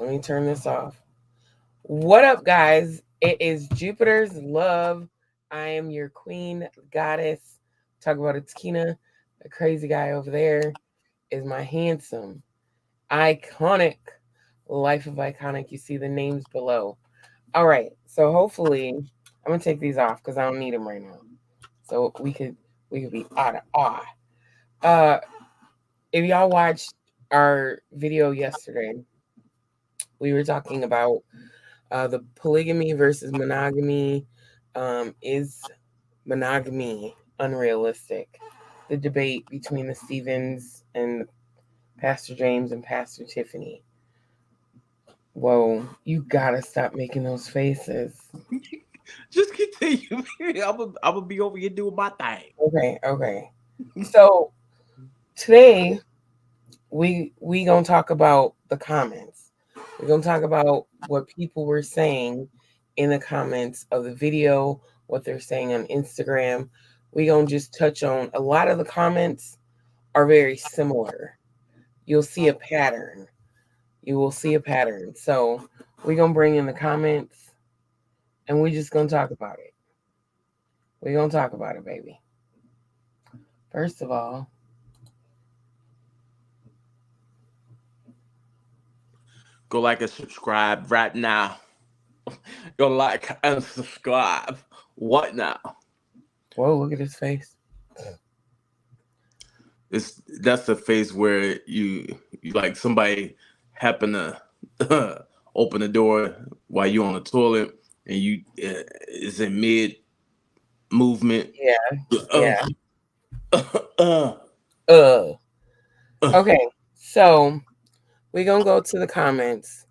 Let me turn this off. What up, guys? It is Jupiter's Love. I am your queen goddess. Talk about it's Kina. The crazy guy over there is my handsome, iconic Life of Iconic. You see the names below. All right. So hopefully, I'm gonna take these off because I don't need them right now. So we could be out of awe. Uh, if y'all watched our video yesterday, we were talking about the polygamy versus monogamy. Is monogamy unrealistic? The debate between the Stevens and Pastor James and Pastor Tiffany. Whoa, you gotta stop making those faces. Just continue. I'm gonna be over here doing my thing. Okay. So today we gonna talk about the comments. We're gonna talk about what people were saying in the comments of the video, what they're saying on Instagram. We gonna just touch on a lot of the comments are very similar. You'll see a pattern. You will see a pattern. So we're gonna bring in the comments and we're just gonna talk about it. We're gonna talk about it, baby. First of all, Go like and subscribe right now. Go like and subscribe. What now? whoa, look at his face. That's the phase where you like somebody happen to open the door while you on the toilet and you is in mid movement. Yeah, Uh, yeah. uh, Uh. uh. Okay, so we're gonna go to the comments,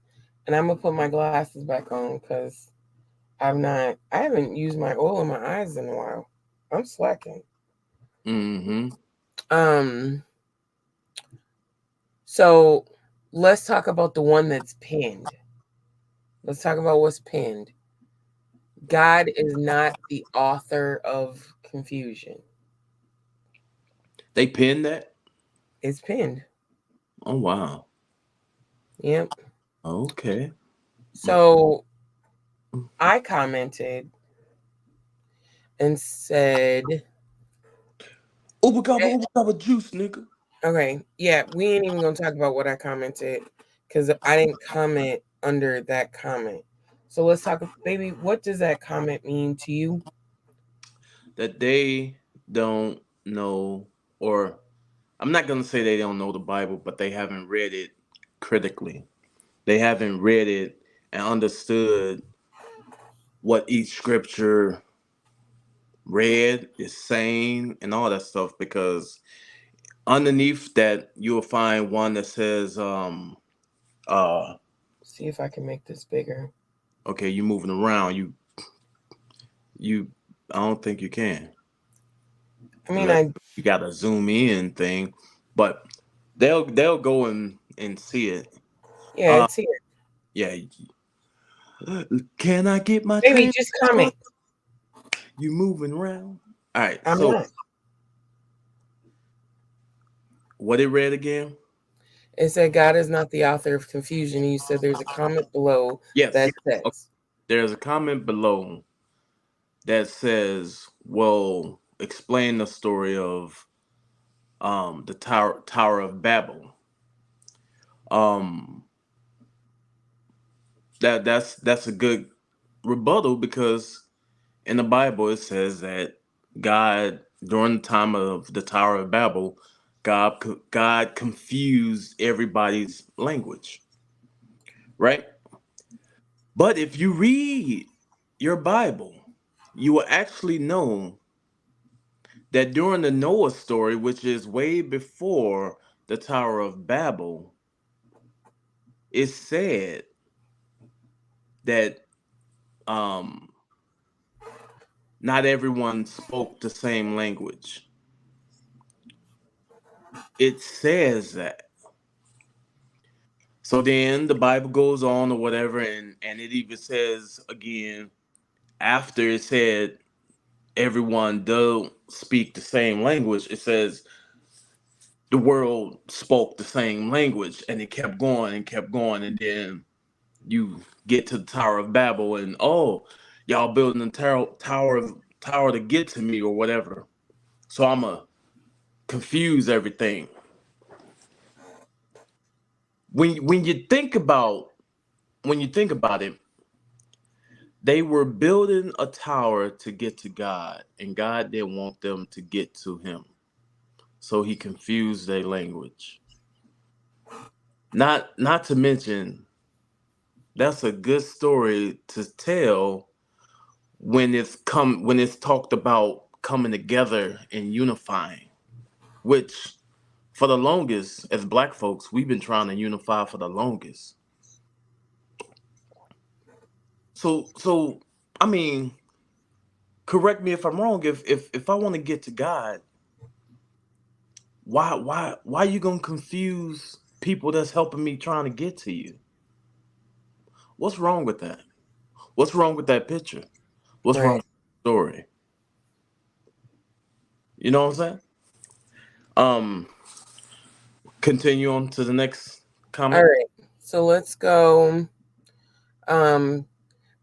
and I'm gonna put my glasses back on because I haven't used my oil in my eyes in a while. I'm slacking. Mm-hmm. Um, so let's talk about the one that's pinned. Let's talk about what's pinned. God is not the author of confusion. They pinned that. It's pinned. Oh wow. Yep. Okay. So I commented and said, Uber juice, nigga. okay, yeah, we ain't even gonna talk about what I commented because I didn't comment under that comment. So let's talk, baby. What does that comment mean to you? That they don't know, or I'm not gonna say they don't know the Bible, but they haven't read it critically. They haven't read it and understood what each scripture read is saying and all that stuff. Because underneath that, you'll find one that says, uh, See if I can make this bigger. okay, you moving around. You. I don't think you can I mean, unless I you got a zoom in thing, but they'll go and see it. yeah, Uh, it's here. yeah. Can I get my Baby, change? just comment. You moving around? All right. I'm So not. what it read again? It said God is not the author of confusion. And you said there's a comment below that Yes. Okay. says, There's a comment below that says, "Well, explain the story of the Tower of Babel." Um, that's a good rebuttal because in the Bible it says that God during the time of the Tower of Babel, God confused everybody's language, right? But if you read your Bible, you will actually know that during the Noah story, which is way before the Tower of Babel, it said that um, not everyone spoke the same language. It says that. So then the Bible goes on or whatever, and it even says again after it said everyone don't speak the same language, it says the world spoke the same language, and it kept going and kept going, and then you get to the Tower of Babel, and oh, y'all building the tower to get to me or whatever. So I'ma confuse everything. When you think about it, they were building a tower to get to God, and God didn't want them to get to Him, so He confused their language. Not to mention, that's a good story to tell when it's talked about coming together and unifying, which for the longest, as black folks, we've been trying to unify for the longest. So I mean, correct me if I'm wrong. If I want to get to God, why you gonna confuse people that's helping me trying to get to you? What's wrong with that? What's wrong with that picture? What's wrong Right. with the story? You know what I'm saying? Um, continue on to the next All comment. right. So let's go. Um,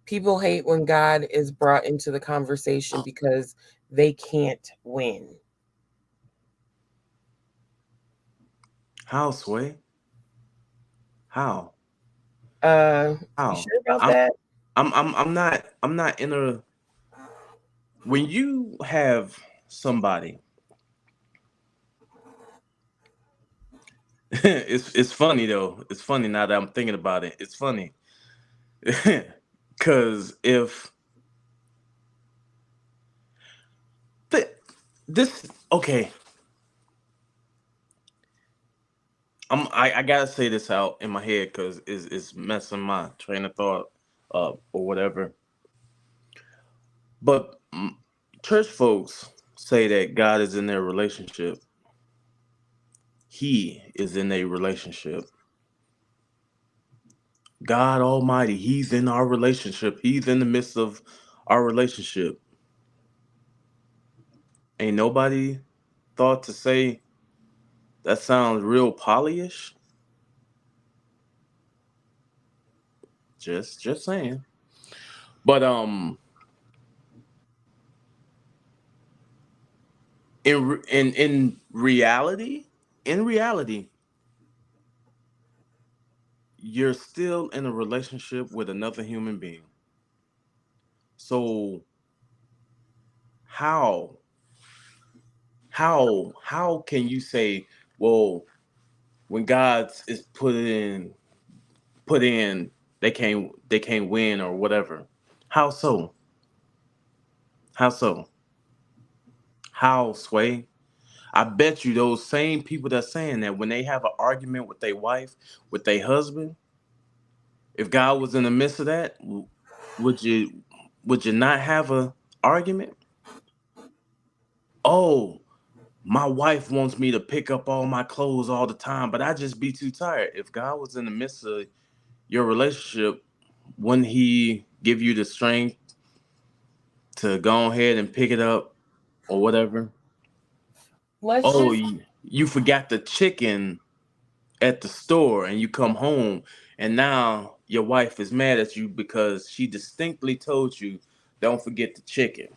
People hate when God is brought into the conversation because they can't win. How, Sway? How? You How? sure about I'm that? I'm not in a when you have somebody. It's funny though. It's funny now that I'm thinking about it. It's funny. Cause if th- this okay, I gotta say this out in my head because it's messing my train of thought up or whatever. But church folks say that God is in their relationship. He is in a relationship. God Almighty, He's in our relationship. He's in the midst of our relationship. Ain't nobody thought to say that sounds real polyish. Just saying. But in reality, you're still in a relationship with another human being. So how how can you say, well, when God is put in, they can't win or whatever? How so? How so? How, Sway? I bet you those same people that's saying that when they have an argument with their wife, with their husband, if God was in the midst of that, would you not have a argument? Oh, my wife wants me to pick up all my clothes all the time, but I just be too tired. If God was in the midst of your relationship, wouldn't He give you the strength to go ahead and pick it up or whatever? Let's Oh, just you forgot the chicken at the store and you come home and now your wife is mad at you because she distinctly told you don't forget the chicken.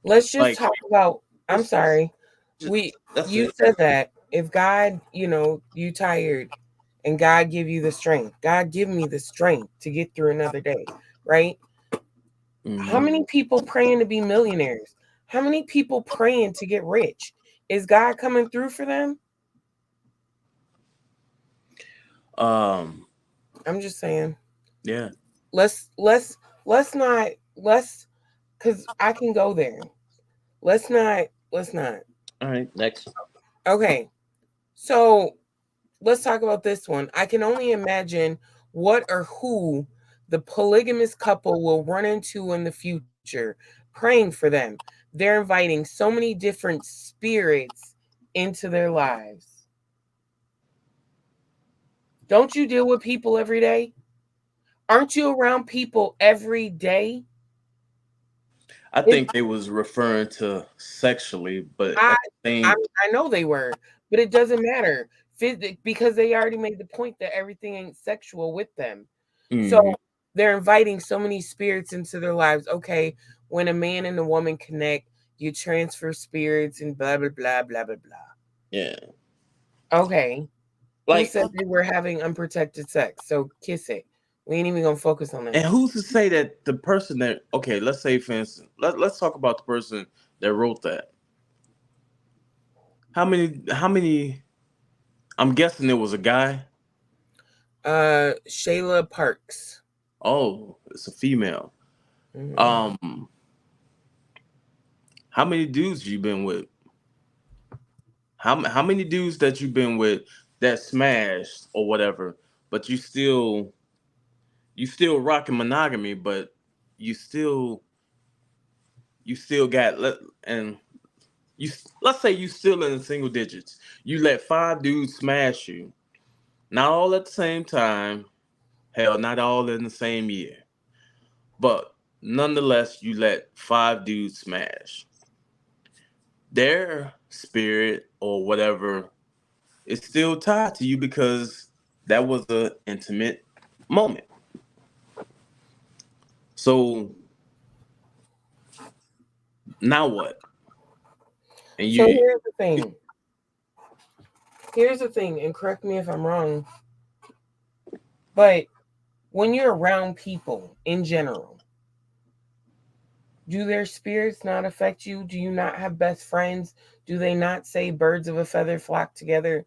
let's just Like talk about. I'm it's sorry. just We that's You it. said that if God, you tired and God give you the strength. God give me the strength to get through another day, right? How Hmm. many people praying to be millionaires? How many people praying to get rich? Is God coming through for them? Um. I'm just saying. Yeah. Let's let's let's not let's cuz I can go there. Let's not. All right. Next. Okay. So, let's talk about this one. I can only imagine what or who the polygamous couple will run into in the future, praying for them. They're inviting so many different spirits into their lives. Don't you deal with people every day? Aren't you around people every day? I If think they was referring to sexually, but I, at the I, same. I know they were, but it doesn't matter because they already made the point that everything ain't sexual with them. Hmm. So they're inviting so many spirits into their lives. Okay, when a man and a woman connect, you transfer spirits and blah blah blah blah blah blah. Yeah. Okay, who Like, said they were having unprotected sex? So kiss it. We ain't even gonna focus on and that. who's to say that the person that, okay, let's say for instance, let's talk about the person that wrote that. How many I'm guessing it was a guy. Shayla Parks. Oh, it's a female. Hmm. Um, how many dudes you been with? How many dudes that you been with that smashed or whatever, but you still rocking monogamy, but you still you still got and you let's say you still in the single digits. You let five dudes smash you, not all at the same time. Hell, not all in the same year, but nonetheless, you let five dudes smash. Their spirit or whatever is still tied to you because that was a intimate moment. So now what? And So you, here's the thing. Here's the thing, and correct me if I'm wrong, but when you're around people in general, do their spirits not affect you? Do you not have best friends? Do they not say birds of a feather flock together?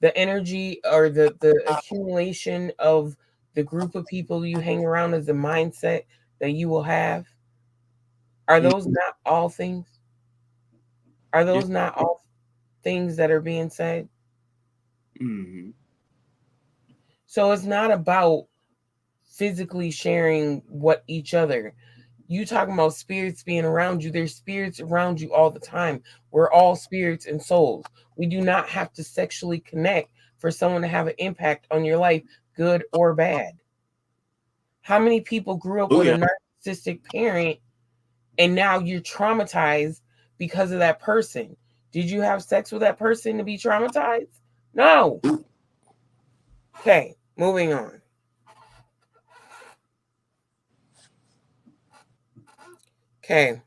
The energy or the accumulation of the group of people you hang around is the mindset that you will have. Are those not all things? Are you, those not all things that are being said? mm-hmm. So it's not about physically sharing what each other. You talking about spirits being around you. There's spirits around you all the time. We're all spirits and souls. We do not have to sexually connect for someone to have an impact on your life, good or bad. How many people grew up Oh with a yeah, narcissistic parent and now you're traumatized because of that person? Did you have sex with that person to be traumatized? No. Okay, moving on. Okay,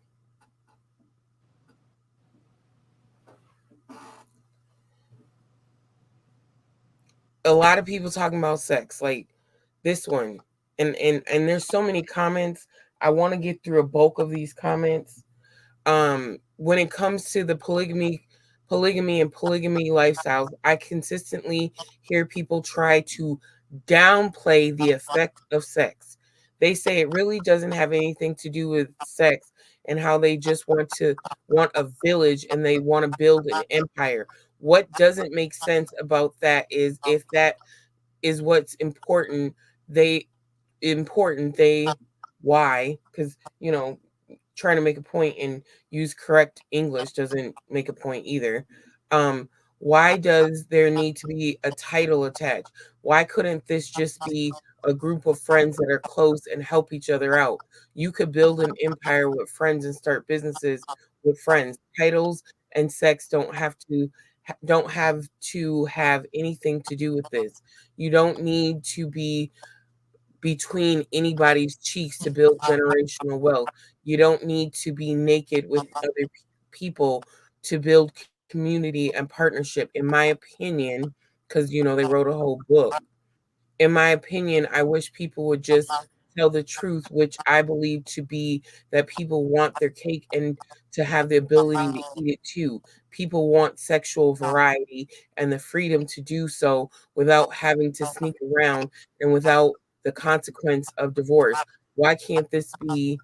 a lot of people talking about sex, like this one, and there's so many comments. I want to get through a bulk of these comments. When it comes to the polygamy and polygamy lifestyles, I consistently hear people try to downplay the effect of sex. They say it really doesn't have anything to do with sex and how they just want a village and they want to build an empire. What doesn't make sense about that is if that is what's they important they why, because trying to make a point and use correct English doesn't make a point either. Um, why does there need to be a title attached? Why couldn't this just be a group of friends that are close and help each other out? You could build an empire with friends and start businesses with friends. Titles and sex don't have to have anything to do with this. You don't need to be between anybody's cheeks to build generational wealth. You don't need to be naked with other people to build community and partnership, in my opinion, because they wrote a whole book. In my opinion, I wish people would just tell the truth, which I believe to be that people want their cake and to have the ability to eat it too. People want sexual variety and the freedom to do so without having to sneak around and without the consequence of divorce. Why can't this be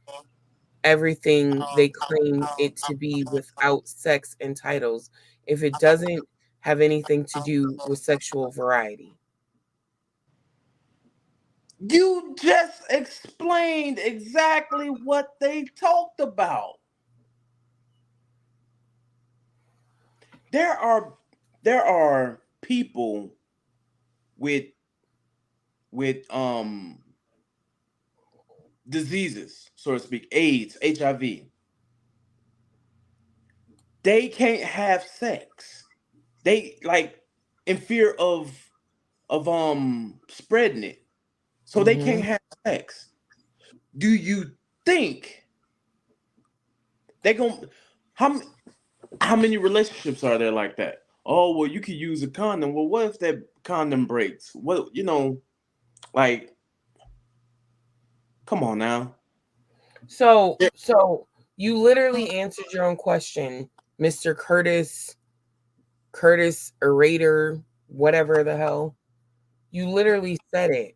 everything they claim it to be without sex and titles if it doesn't have anything to do with sexual variety? you just explained exactly what they talked about. There are there are people with with diseases, so to speak, AIDS, HIV. They can't have sex. They like in fear of spreading it. so they can't Hmm. have sex. Do you think they gonna how m- how many relationships are there like that? Oh well, you could use a condom. Well, what if that condom breaks? What like, come on now. So you literally answered your own question, Mr. Curtis Orator, whatever the hell. You literally said it.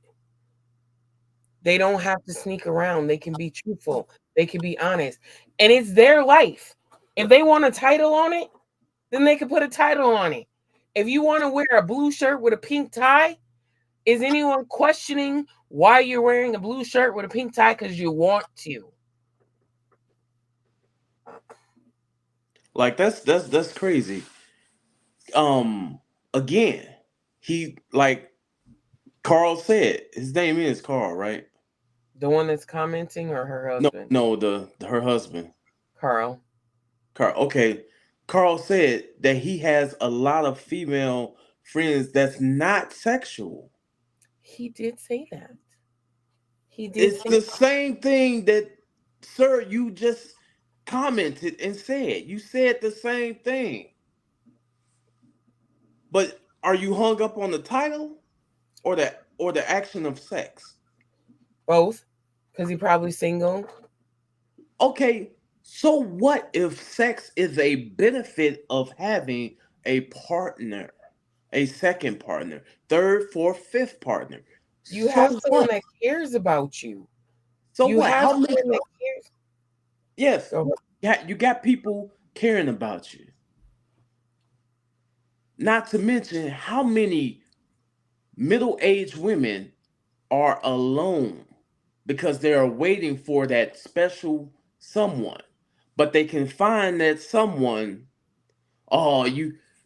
They don't have to sneak around. They can be truthful. They can be honest. And it's their life. If they want a title on it, then they can put a title on it. If you want to wear a blue shirt with a pink tie, is anyone questioning why you're wearing a blue shirt with a pink tie because you want to? Like that's crazy. Um, again, he like Carl said his name is Carl, right? The one that's commenting or her No, husband? no, her husband, Carl. Carl. Okay, Carl said that he has a lot of female friends that's not sexual. He did say that. He did It's say the same thing that, sir, you just commented and said. You said the same thing. But are you hung up on the title or the action of sex? both because he probably single. Okay, so what if sex is a benefit of having a partner, a second partner, third, fourth, fifth partner? You have So someone what? that cares about you. So You what? have How many? someone that cares. Yes, Go ahead. yeah, you got people caring about you. Not to mention how many middle-aged women are alone because they are waiting for that special someone. But they can find that someone, oh,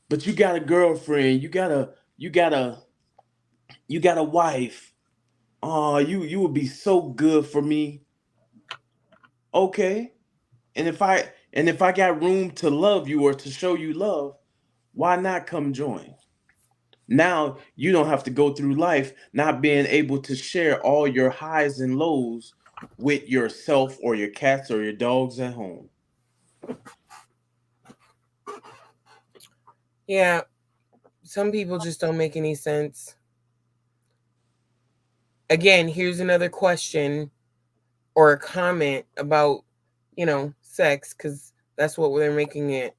but you got a girlfriend, you got a wife. Oh, you would be so good for me. Okay. And if I got room to love you or to show you love, why not come join? Now you don't have to go through life not being able to share all your highs and lows with yourself or your cats or your dogs at home. Yeah, some people just don't make any sense. Again, here's another question or a comment about, sex, because that's what they're making it.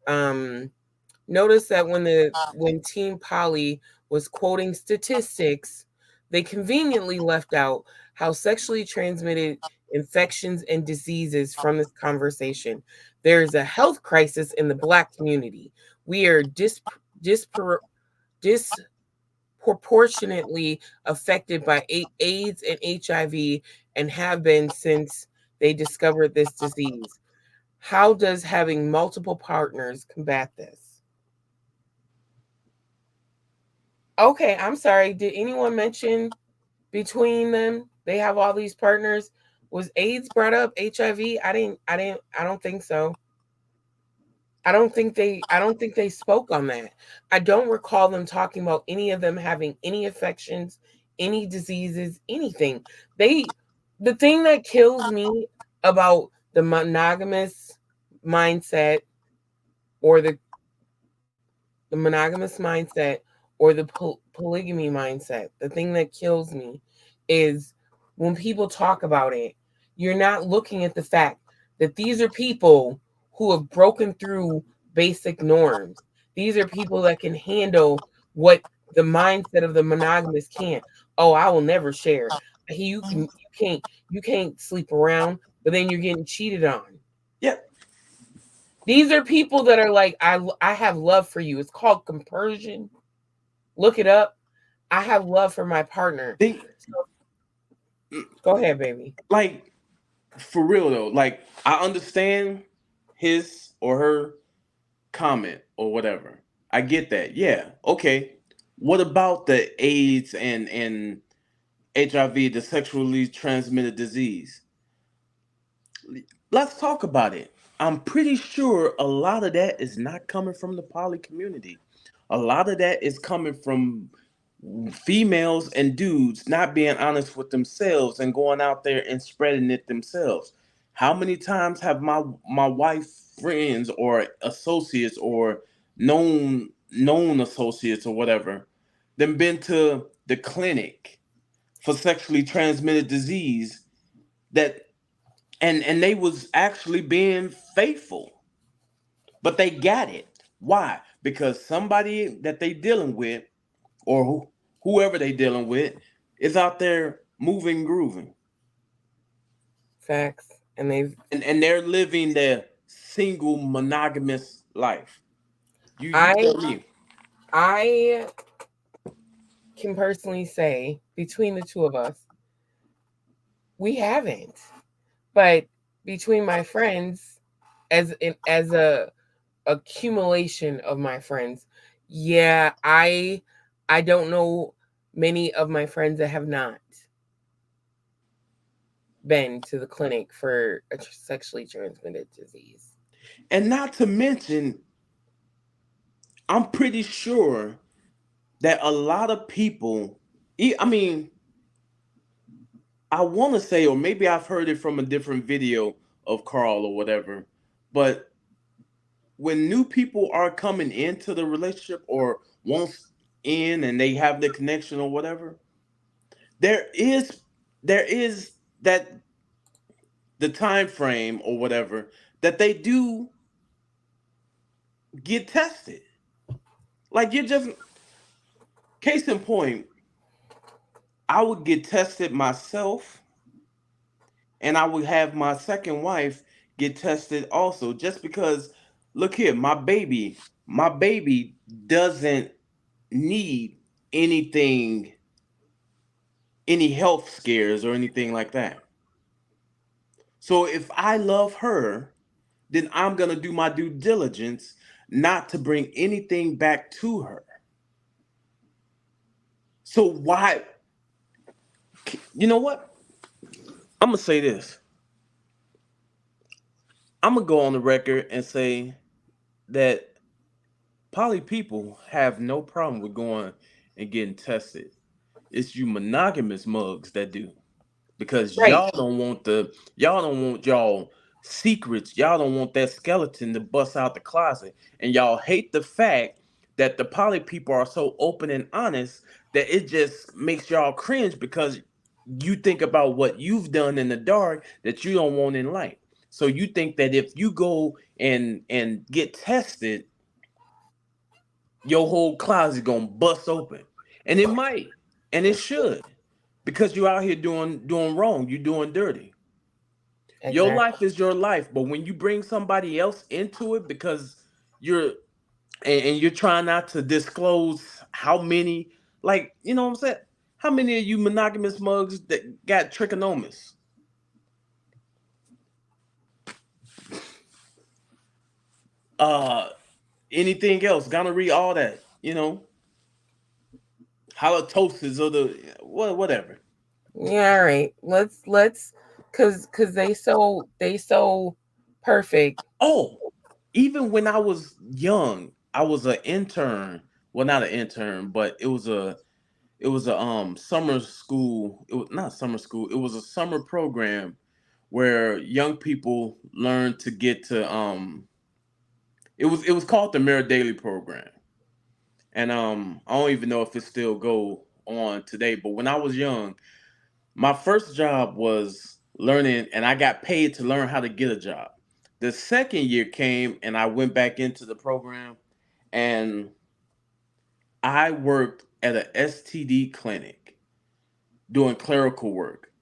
Um, Notice that when Team Polly was quoting statistics, they conveniently left out how sexually transmitted infections and diseases from this conversation. There is a health crisis in the Black community. We are dispar- disproportionately affected by AIDS and HIV and have been since they discovered this disease. How does having multiple partners combat this? Okay, I'm sorry. Did anyone mention between them they have all these partners? Was AIDS brought up? HIV? I don't think so. I don't think they spoke on that. I don't recall them talking about any of them having any affections, any diseases, anything. They The thing that kills me about the monogamous mindset or the monogamous mindset or the polygamy mindset. The thing that kills me is when people talk about it, you're not looking at the fact that these are people who have broken through basic norms. These are people that can handle what the mindset of the monogamous can't. Oh, I will never share. You can't sleep around, but then you're getting cheated on. Yeah. These are people that are like, I have love for you. It's called compersion. Look it up. I have love for my partner. Think So, go ahead, baby. like for real though, like I understand his or her comment or whatever. I get that. Yeah. Okay. What about the AIDS and HIV, the sexually transmitted disease? Let's talk about it. I'm pretty sure a lot of that is not coming from the poly community. A lot of that is coming from females and dudes not being honest with themselves and going out there and spreading it themselves. How many times have my wife friends or associates or known associates or whatever then been to the clinic for sexually transmitted disease that and they was actually being faithful, but they got it. Why? Because somebody that they dealing with or whoever they dealing with is out there moving, grooving, Facts. And they've and they're living their single monogamous life. You I tell me. I can personally say between the two of us, we haven't. But between my friends, as a accumulation of my friends, yeah, I don't know many of my friends that have not been to the clinic for a sexually transmitted disease. And not to mention, I'm pretty sure that a lot of people, I mean, I want to say, or maybe I've heard it from a different video of Carl or whatever, but when new people are coming into the relationship or once in and they have the connection or whatever, there is there is that the time frame or whatever that they do get tested. Like you just case in point, I would get tested myself and I would have my second wife get tested also just because look here, my baby doesn't need anything, any health scares or anything like that. So if I love her, then I'm going to do my due diligence not to bring anything back to her. So why, you know what? I'm going to say this. I'm going to go on the record and say that poly people have no problem with going and getting tested. It's you monogamous mugs that do. Because Right. y'all don't want y'all secrets. Y'all don't want that skeleton to bust out the closet. And y'all hate the fact that the poly people are so open and honest that it just makes y'all cringe because you think about what you've done in the dark that you don't want in light. So you think that if you go and get tested, your whole closet gonna bust open. And it might. And it should. Because you're out here doing wrong. You're doing dirty. Your Exactly. life is your life. But when you bring somebody else into it because you're and you're trying not to disclose how many, like, you know what I'm saying? How many of you monogamous mugs that got trichomonas? Uh anything else, gonorrhea, all that, halitosis or the whatever. Yeah, all right. Let's cuz they so perfect. Oh, even when I was young, I was an intern. Well, not an intern, but it was a summer school. It was not summer school. It was a summer program where young people learned to get to it was called the Merit Daily program. And I don't even know if it still go on today, but when I was young, my first job was learning, and I got paid to learn how to get a job. The second year came, and I went back into the program, and I worked at a STD clinic doing clerical work.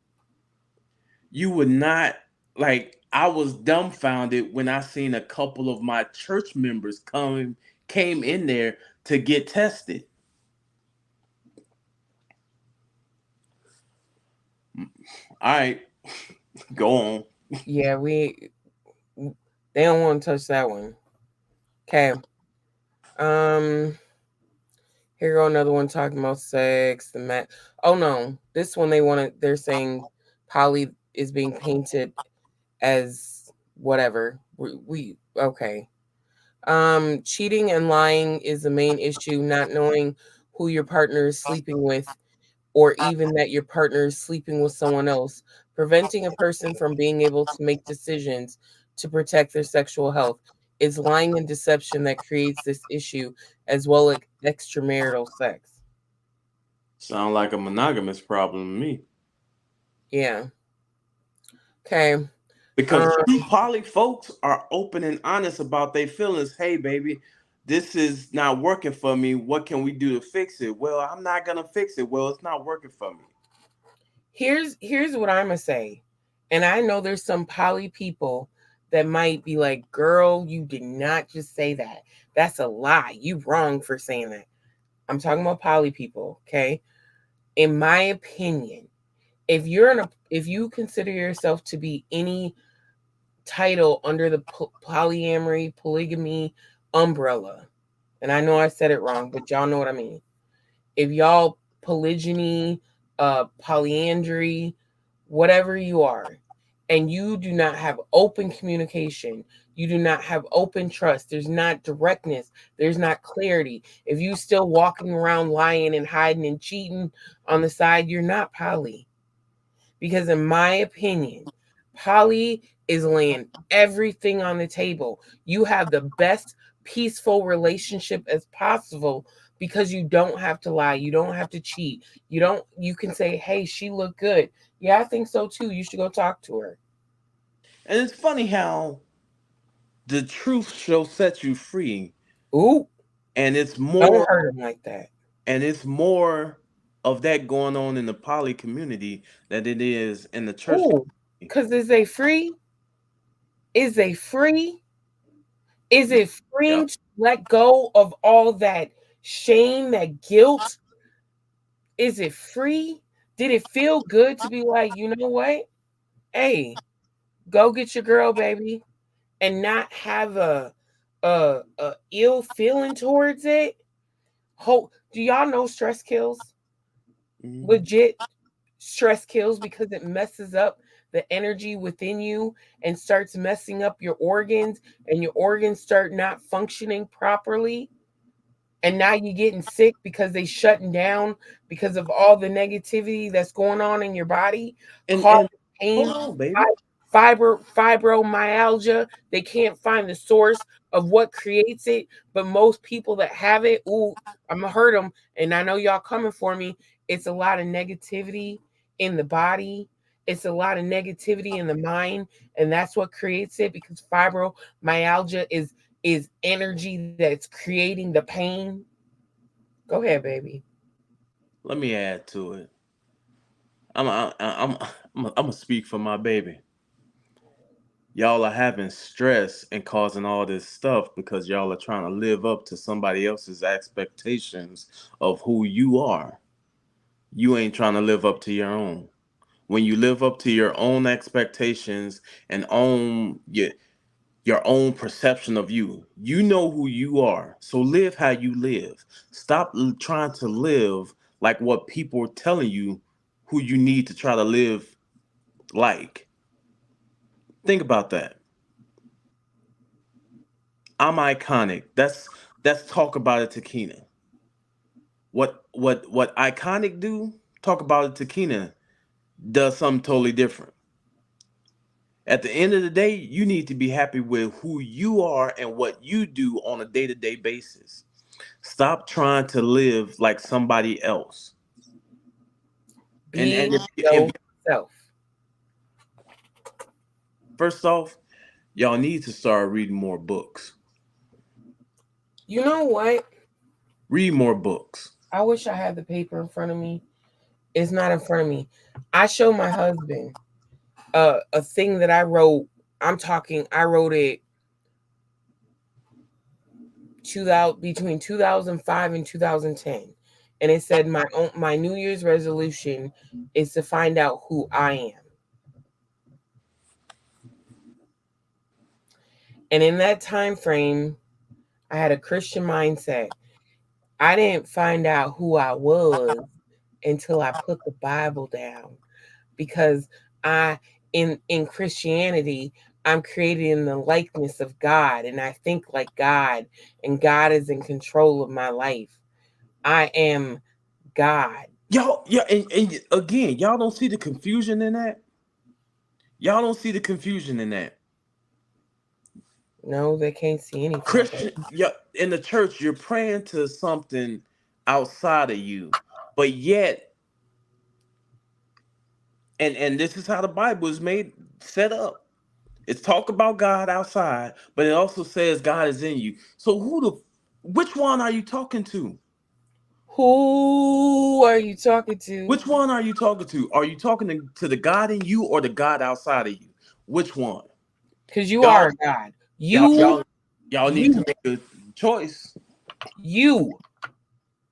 You would not like. I was dumbfounded when I seen a couple of my church members came in there to get tested. All right, go on. Yeah, they don't want to touch that one. Okay. Um Here go another one talking about sex, the mat. Oh no, this one they're saying Polly is being painted as whatever. We okay. Cheating and lying is the main issue, not knowing who your partner is sleeping with, or even that your partner is sleeping with someone else, preventing a person from being able to make decisions to protect their sexual health is lying and deception that creates this issue, as well as extramarital sex. Sound like a monogamous problem to me. Yeah. Okay. Because Um, true poly folks are open and honest about their feelings. Hey, baby, this is not working for me. What can we do to fix it? Well, I'm not gonna fix it. Well, it's not working for me. here's what I'm gonna say, and I know there's some poly people that might be like, "Girl, you did not just say that. That's a lie. You wrong for saying that." I'm talking about poly people, okay? In my opinion, if you consider yourself to be any title under the polyamory, polygamy umbrella, and I know I said it wrong, but y'all know what I mean. If y'all polygyny, polyandry, whatever you are, and you do not have open communication, you do not have open trust, there's not directness, there's not clarity. If you still walking around lying and hiding and cheating on the side, you're not poly. Because in my opinion, poly is laying everything on the table. You have the best peaceful relationship as possible because you don't have to lie, you don't have to cheat. You can say, "Hey, she looked good." Yeah, I think so too. You should go talk to her. And it's funny how the truth shall set you free, Ooh, and it's don't more hurt him like that. and it's more of that going on in the poly community than it is in the church Ooh, community. because is they free? Is they free? Is Yeah. it Yeah. freeing to let go of all that shame, that guilt? Is it free? Did it feel good to be like, you know what? Hey, go get your girl, baby, and not have a ill feeling towards it? Do y'all know stress kills? Mhm. Legit stress kills because it messes up the energy within you and starts messing up your organs, and your organs start not functioning properly, and now you're getting sick because they shutting down because of all the negativity that's going on in your body, causing And hold pain, on, baby. fibromyalgia. They can't find the source of what creates it, but most people that have it, ooh, I'm gonna hurt them, and I know y'all coming for me. It's a lot of negativity in the body. It's a lot of negativity in the mind, and that's what creates it, because fibromyalgia is energy that's creating the pain. Go ahead, baby. Let me add to it. I'm gonna speak for my baby. Y'all are having stress and causing all this stuff because y'all are trying to live up to somebody else's expectations of who you are. You ain't trying to live up to your own. When you live up to your own expectations and own your own perception of you, you know who you are. So live how you live. Stop trying to live like what people are telling you who you need to try to live like. Think about that. I'm iconic. That's talk about it to Keena. What iconic do? Talk about it to Keena does something totally different. At the end of the day, you need to be happy with who you are and what you do on a day-to-day basis. Stop trying to live like somebody else. And Be and yourself. first off, y'all need to start reading more books. You know what? Read more books. I wish I had the paper in front of me. It's not in front of me. I showed my husband a thing that I wrote. I wrote it 2000 between 2005 and 2010. And it said my New Year's resolution is to find out who I am. And in that time frame, I had a Christian mindset. I didn't find out who I was until I put the Bible down, because I in Christianity, I'm created in the likeness of God, and I think like God, and God is in control of my life. I am God. Y'all, yeah, and again, y'all don't see the confusion in that. Y'all don't see the confusion in that. No, they can't see anything, Christian, baby. yeah, in the church, you're praying to something outside of you, but yet, and this is how the Bible is made set up. It's talk about God outside, but it also says God is in you. So which one are you talking to? Who are you talking to? Which one are you talking to? Are you talking to the God in you or the God outside of you? Which one? Because you are Y'all, a God. y'all, You, y'all, y'all need to you, make a choice. you.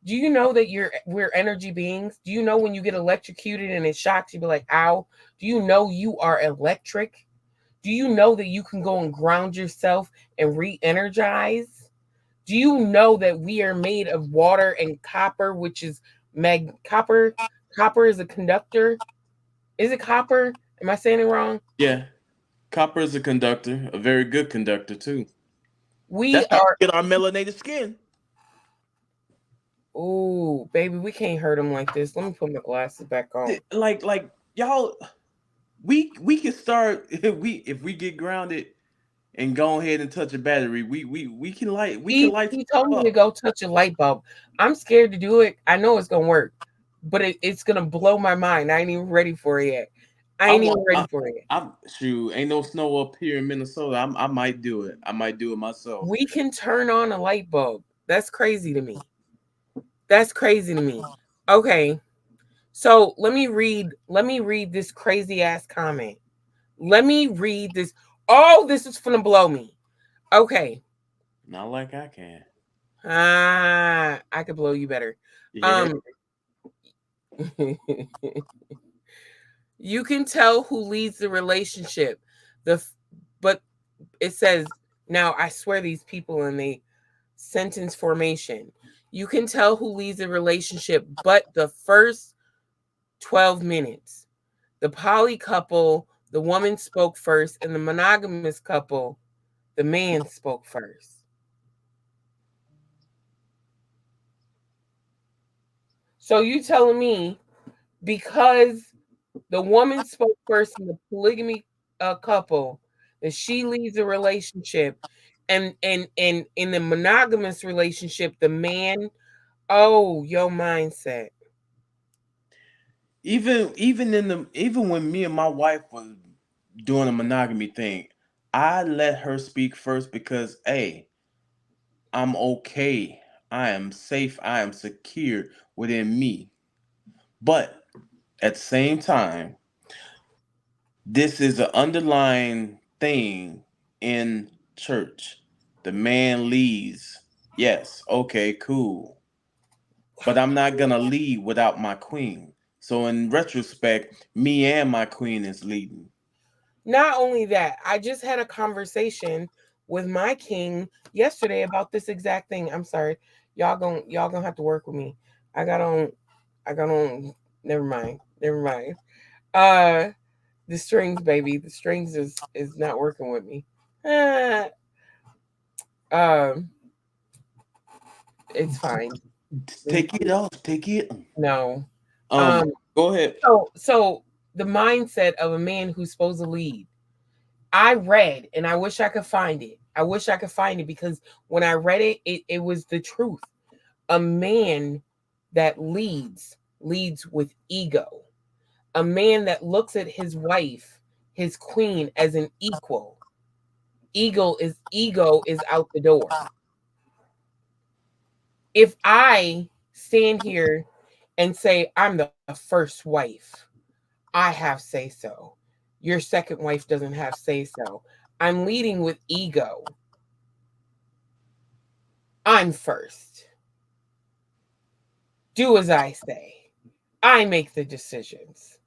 Do you know that we're energy beings? Do you know when you get electrocuted and it shocks you, be like, ow? Do you know you are electric? Do you know that you can go and ground yourself and re-energize? Do you know that we are made of water and copper, which is copper? Copper is a conductor. Is it copper? Am I saying it wrong? Yeah, copper is a conductor, a very good conductor too. We That's how are. we get our melanated skin. Oh, baby, we can't hurt them like this. Let me put my glasses back on. Like y'all, we can start if we get grounded and go ahead and touch a battery. We can light He stuff told me to up. go touch a light bulb. I'm scared to do it. I know it's gonna work, but it's gonna blow my mind. I ain't even ready for it yet. I I ain't want. even ready for it yet. I'm shoot. Ain't no snow up here in Minnesota. I might do it. I might do it myself. We can turn on a light bulb. That's crazy to me. That's crazy to me. Okay, so let me read this crazy ass comment. Let me read this. Oh, this is gonna blow me. Okay. Not like I can. I could blow you better. You hear that? Um you can tell who leads the relationship. But it says now I swear these people in the sentence formation. You can tell who leads the relationship, but the first 12 minutes. The poly couple, the woman spoke first, and the monogamous couple, the man spoke first. So you telling me because the woman spoke first in the polygamy couple that she leads a relationship, and in the monogamous relationship, the man, oh, your mindset. Even when me and my wife was doing a monogamy thing, I let her speak first because I'm okay. I am safe. I am secure within me. But at the same time, this is an underlying thing in church. The man leads. Yes, okay, cool. But I'm not gonna lead without my queen. So in retrospect, me and my queen is leading. Not only that, I just had a conversation with my king yesterday about this exact thing. I'm sorry. Y'all gonna have to work with me. I got on I got on never mind. Never mind. Uh the strings, baby. The strings is not working with me. Uh, um it's fine. Take it off. Take it. No. Um, Um go ahead. so the mindset of a man who's supposed to lead. I read, and I wish I could find it. I wish I could find it because when I read it, it was the truth. A man that leads with ego. A man that looks at his wife, his queen, as an equal. Ego is out the door. If I stand here and say I'm the first wife, I have say so. Your second wife doesn't have say so. I'm leading with ego. I'm first. Do as I say. I make the decisions.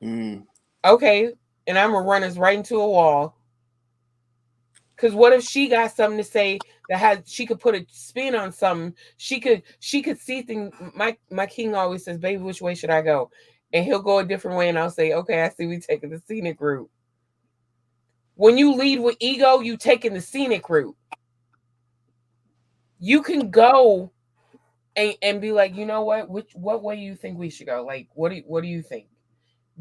Mm. Okay. And I'm going to run us right into a wall. Because what if she got something to say that has she could put a spin on something? She could see things. My king always says, "Baby, which way should I go?" And he'll go a different way, and I'll say, "Okay, I see we taking the scenic route." When you lead with ego, you taking the scenic route. You can go and be like, you know what way you think we should go? Like, what do you think?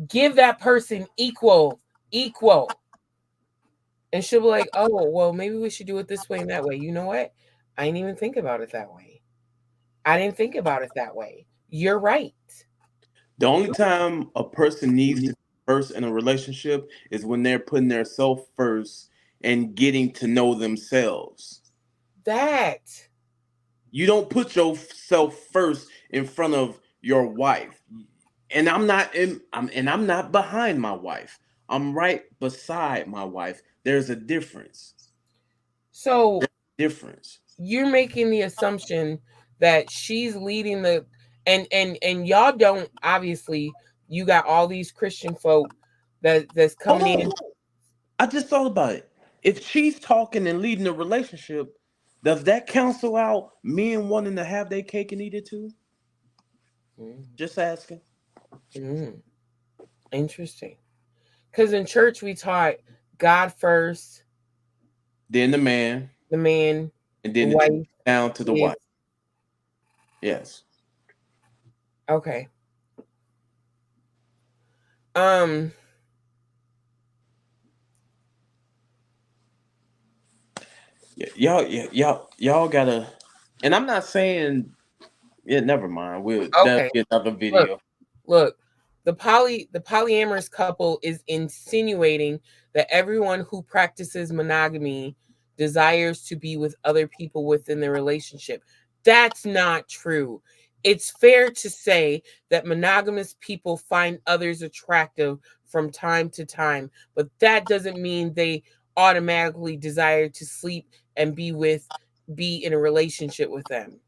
Give that person equal. And she'll be like, oh, well, maybe we should do it this way and that way. You know what? I didn't even think about it that way. I didn't think about it that way. You're right. The only time a person needs to be first in a relationship is when they're putting their self first and getting to know themselves. That. You don't put yourself first in front of your wife. And I'm not behind my wife. I'm right beside my wife. There's a difference. So Difference. you're making the assumption that she's leading the and y'all don't obviously you got all these Christian folk that's Hold coming in. on. I just thought about it. If she's talking and leading a relationship, does that cancel out men wanting to have their cake and eat it too? Mm, Just asking. mm, interesting. Because in church we taught God first, Then the man, the man, and the then the wife down to the is wife. Yes. okay. Um, Y'all gotta. And I'm not saying. Yeah, never mind. That'll okay. be another Look, video. look. The polyamorous couple is insinuating that everyone who practices monogamy desires to be with other people within the relationship. That's not true. It's fair to say that monogamous people find others attractive from time to time, but that doesn't mean they automatically desire to sleep and be in a relationship with them.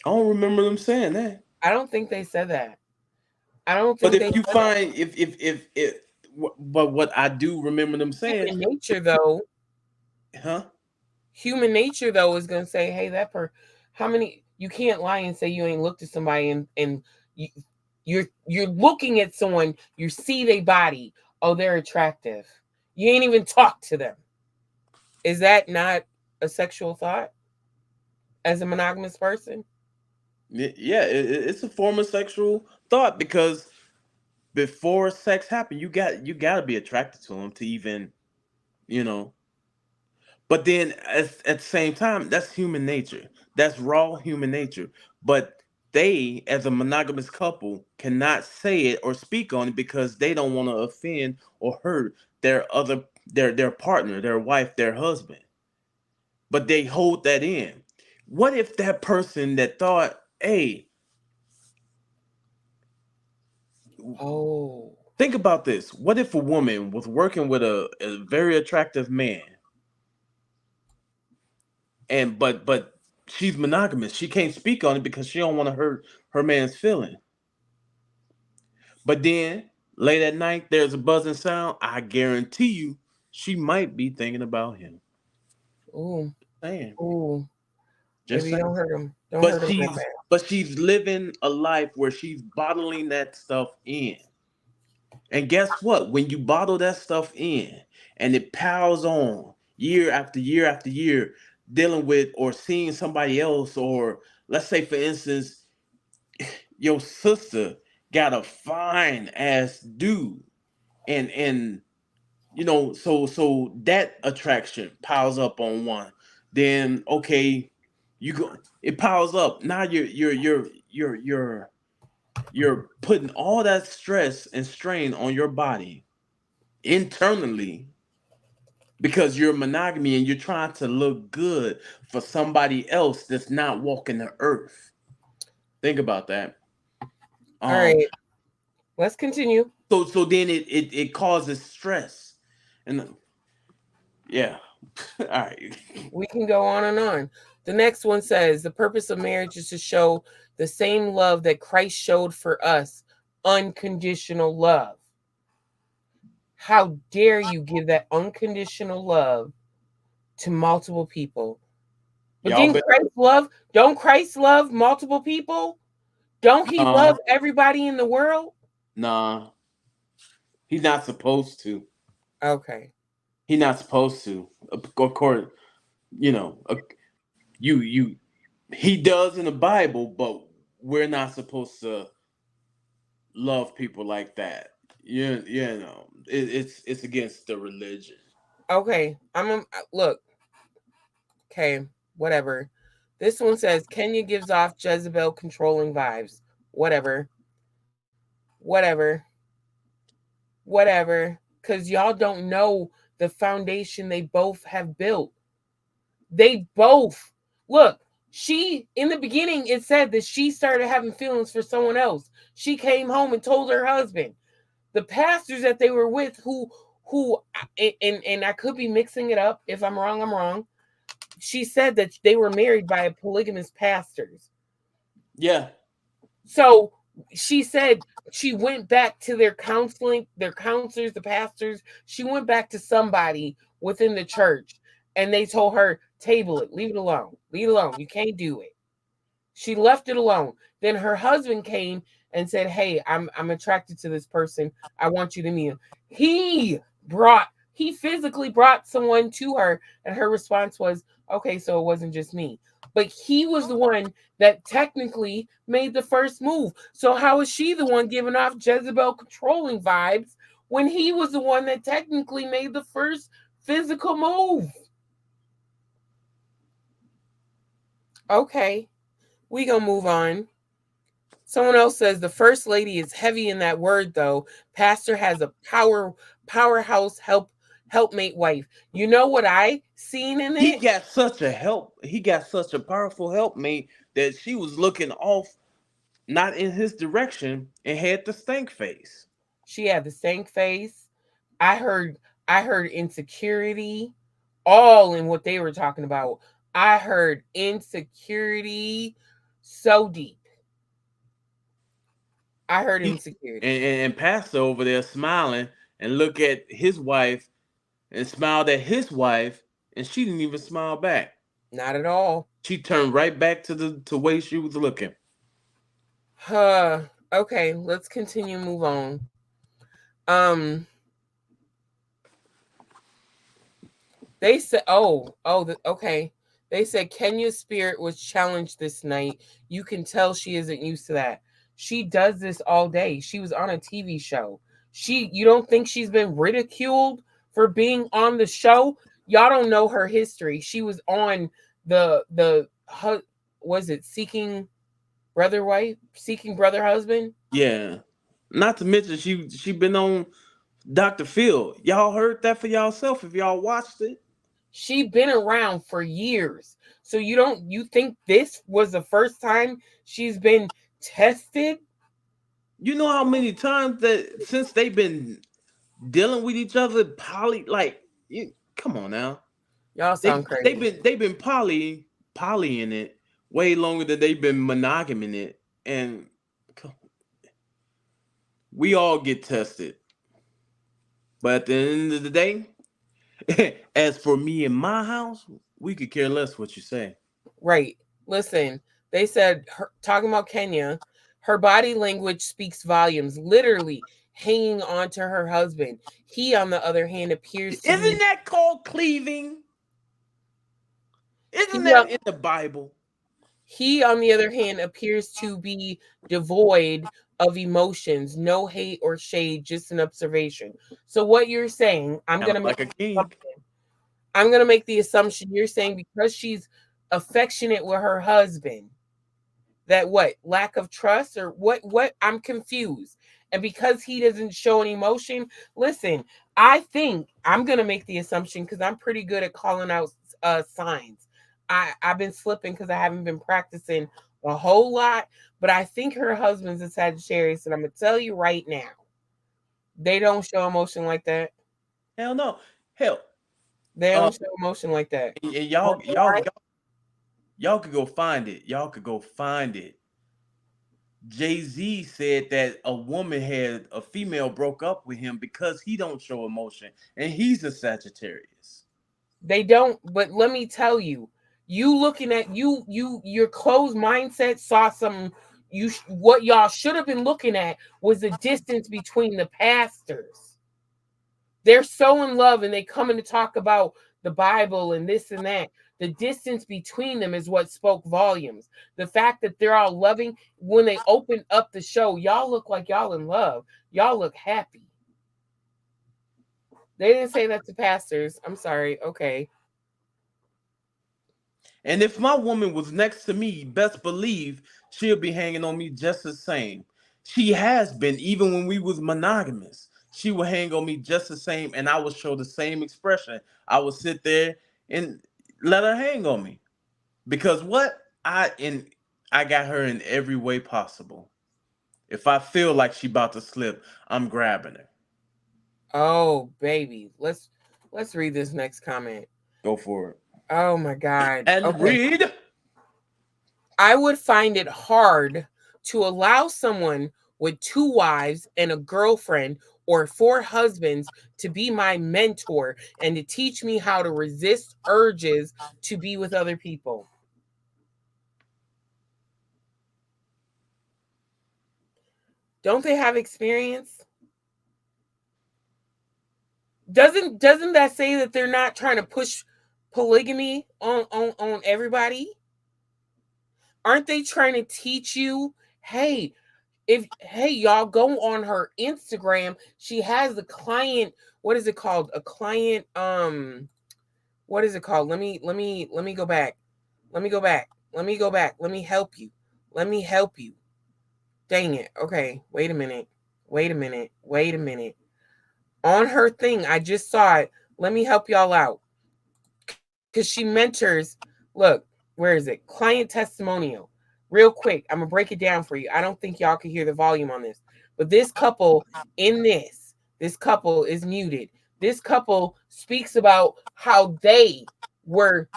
I don't remember them saying that. I don't think they said that. I don't But think they if you said that. find if but what I do remember them saying, Human nature, though, huh? is going to say, "Hey, how many? You can't lie and say you ain't looked at somebody and you, you're looking at someone, you see their body, oh, they're attractive. You ain't even talked to them. Is that not a sexual thought as a monogamous person? Yeah, it's a form of sexual thought because before sex happened, you got to be attracted to them to even you know. But then at the same time, that's human nature. That's raw human nature. But they, as a monogamous couple, cannot say it or speak on it because they don't want to offend or hurt their partner, their wife, their husband. But they hold that in. What if that person that thought, hey, Oh, think about this. What if a woman was working with a very attractive man and but she's monogamous. She can't speak on it because she don't want to hurt her man's feeling. But then late at night there's a buzzing sound. I guarantee you she might be thinking about him. ooh, Saying. ooh, Just baby, saying. don't hurt him. Don't But hurt him that she's bad. but she's living a life where she's bottling that stuff in. And guess what? When you bottle that stuff in and it piles on year after year after year, dealing with or seeing somebody else, or let's say, for instance, your sister got a fine ass dude, and so that attraction piles up on one. Then okay, you go, it piles up. Now you're putting all that stress and strain on your body internally because you're monogamy and you're trying to look good for somebody else that's not walking the earth. Think about that. All Um, right, let's continue. so then it causes stress, and yeah, all right. We can go on and on. The next one says the purpose of marriage is to show the same love that Christ showed for us, unconditional love. How dare you give that unconditional love to multiple people? But Y'all didn't bet. Christ love? Don't Christ love multiple people? Don't he Nah, love everybody in the world? nah, he's not supposed to. Okay. He's not supposed to. Of course, you know, you He does in the Bible, but we're not supposed to love people like that. It's against the religion. Okay, look. Okay, whatever. This one says Kenya gives off Jezebel controlling vibes. Whatever, whatever, whatever. Because y'all don't know the foundation they both have built. They both look. She in the beginning it said that she started having feelings for someone else. She came home and told her husband. The pastors that they were with, who, and I could be mixing it up. If I'm wrong, I'm wrong. She said that they were married by polygamous pastors. Yeah. So she said she went back to their counseling, their counselors, the pastors. She went back to somebody within the church and they told her, table it, leave it alone, leave it alone. You can't do it. She left it alone. Then her husband came and said, "Hey, I'm attracted to this person. I want you to meet him." He he physically brought someone to her, and her response was, "Okay, so it wasn't just me." But he was the one that technically made the first move. So how is she the one giving off Jezebel controlling vibes when he was the one that technically made the first physical move? Okay, we gonna move on. Someone else says the first lady is heavy in that word though. Pastor has a powerhouse helpmate wife. You know what I seen in He it? got such a help. He got such a powerful helpmate that she was looking off, not in his direction, and had the stink face. She had the stank face. I heard I heard insecurity all in what they were talking about. I heard insecurity so deep. I heard He insecurity. and Pastor over there smiling and look at his wife and smiled at his wife, and she didn't even smile back. Not at all. She turned right back to the way she was looking. Okay, let's continue move on. Um They said, okay. They said Kenya's spirit was challenged this night. You can tell she isn't used to that. She does this all day. She was on a TV show. You don't think she's been ridiculed for being on the show? Y'all don't know her history. She was on was it Seeking Brother Husband? Yeah. Not to mention she been on Dr. Phil. Y'all heard that for yourself if y'all watched it. She been around for years. So you think this was the first time she's been tested? You know how many times that since they've been dealing with each other, come on now. Y'all They sound they've crazy. been they've been polying it way longer than they've been monogaming it. And we all get tested. But at the end of the day, as for me and my house, we could care less what you say. Right. Listen, they said talking about Kenya, her body language speaks volumes, literally hanging on to her husband. He, on the other hand, appears to Isn't be that called cleaving? he Isn't that in the Bible? He, on the other hand, appears to be devoid of emotions, no hate or shade, just an observation. So, what you're saying, Kind of like a king. I'm gonna make the assumption you're saying because she's affectionate with her husband, that what lack of trust or what I'm confused. And because he doesn't show any emotion, listen, I think I'm gonna make the assumption because I'm pretty good at calling out signs. I've been slipping because I haven't been practicing a whole lot, but I think her husband's a Sagittarius, and I'm gonna tell you right now, they don't show emotion like that. Hell no. Hell. They Uh don't show emotion like that. and Wanna know why? y'all could go find it. Y'all could go find it. Jay-Z said that a female broke up with him because he don't show emotion and he's a Sagittarius. They don't, but let me tell you, you looking at your closed mindset saw some what y'all should have been looking at was the distance between the pastors. They're so in love and they come in to talk about the Bible and this and that. The distance between them is what spoke volumes. The fact that they're all loving, when they open up the show, y'all look like y'all in love. Y'all look happy. They didn't say that to pastors. I'm sorry. Okay. And if my woman was next to me, best believe she'll be hanging on me just the same. She has been, even when we was monogamous. She would hang on me just the same, and I would show the same expression. I would sit there and let her hang on me. Because what? I got her in every way possible. If I feel like she about to slip, I'm grabbing her. Oh, baby. Let's read this next comment. Go for it. Oh my God. And Okay. read. I would find it hard to allow someone with 2 wives and a girlfriend or 4 husbands to be my mentor and to teach me how to resist urges to be with other people. Don't they have experience? Doesn't that say that they're not trying to push polygamy on everybody? Aren't they trying to teach you, hey, if hey y'all go on her Instagram, she has the client, what is it called? A client what is it called? Let me go back. Let me go back. Let me go back. Let me help you. Let me help you. Dang it. Okay, wait a minute. Wait a minute. Wait a minute. On her thing, I just saw it. Let me help y'all out. Cuz she mentors, look, where is it? Client testimonial. Real quick, I'm going to break it down for you. I don't think y'all can hear the volume on this. But this couple in this couple is muted. This couple speaks about how they were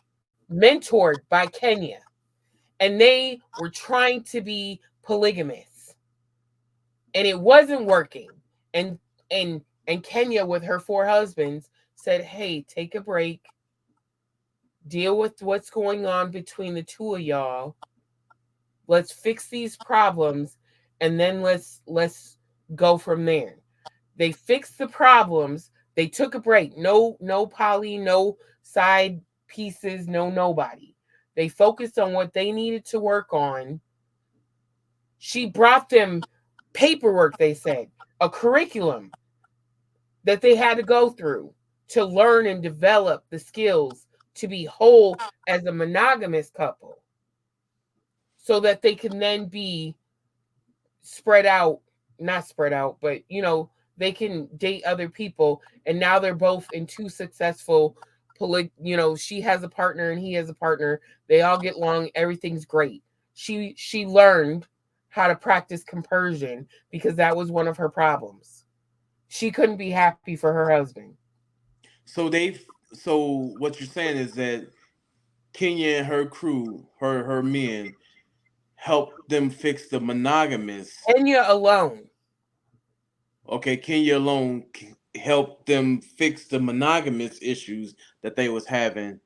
mentored by Kenya and they were trying to be polygamous and it wasn't working. And and Kenya with her 4 husbands said, "Hey, take a break. Deal with what's going on between the two of y'all. Let's fix these problems and then let's go from there." They fixed the problems. They took a break. No poly, no side pieces, no nobody. They focused on what they needed to work on. She brought them paperwork, they said, a curriculum that they had to go through to learn and develop the skills to be whole as a monogamous couple so that they can then be spread out, not spread out, but they can date other people. And now they're both in 2 successful she has a partner and he has a partner. They all get along, everything's great. She learned how to practice compersion because that was one of her problems. She couldn't be happy for her husband. So so what you're saying is that Kenya and her crew, her men, helped them fix the monogamous. Kenya alone. Okay, Kenya alone helped them fix the monogamous issues that they was having.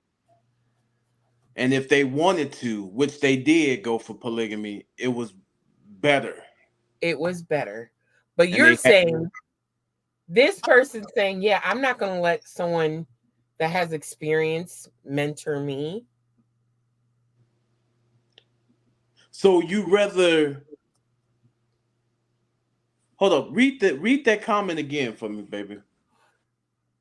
And if they wanted to, which they did go for polygamy, it was better. It was better. But And you're they had saying, this person saying, yeah, I'm not going to let someone that has experience mentor me. so you rather hold up, read that comment again for me, baby.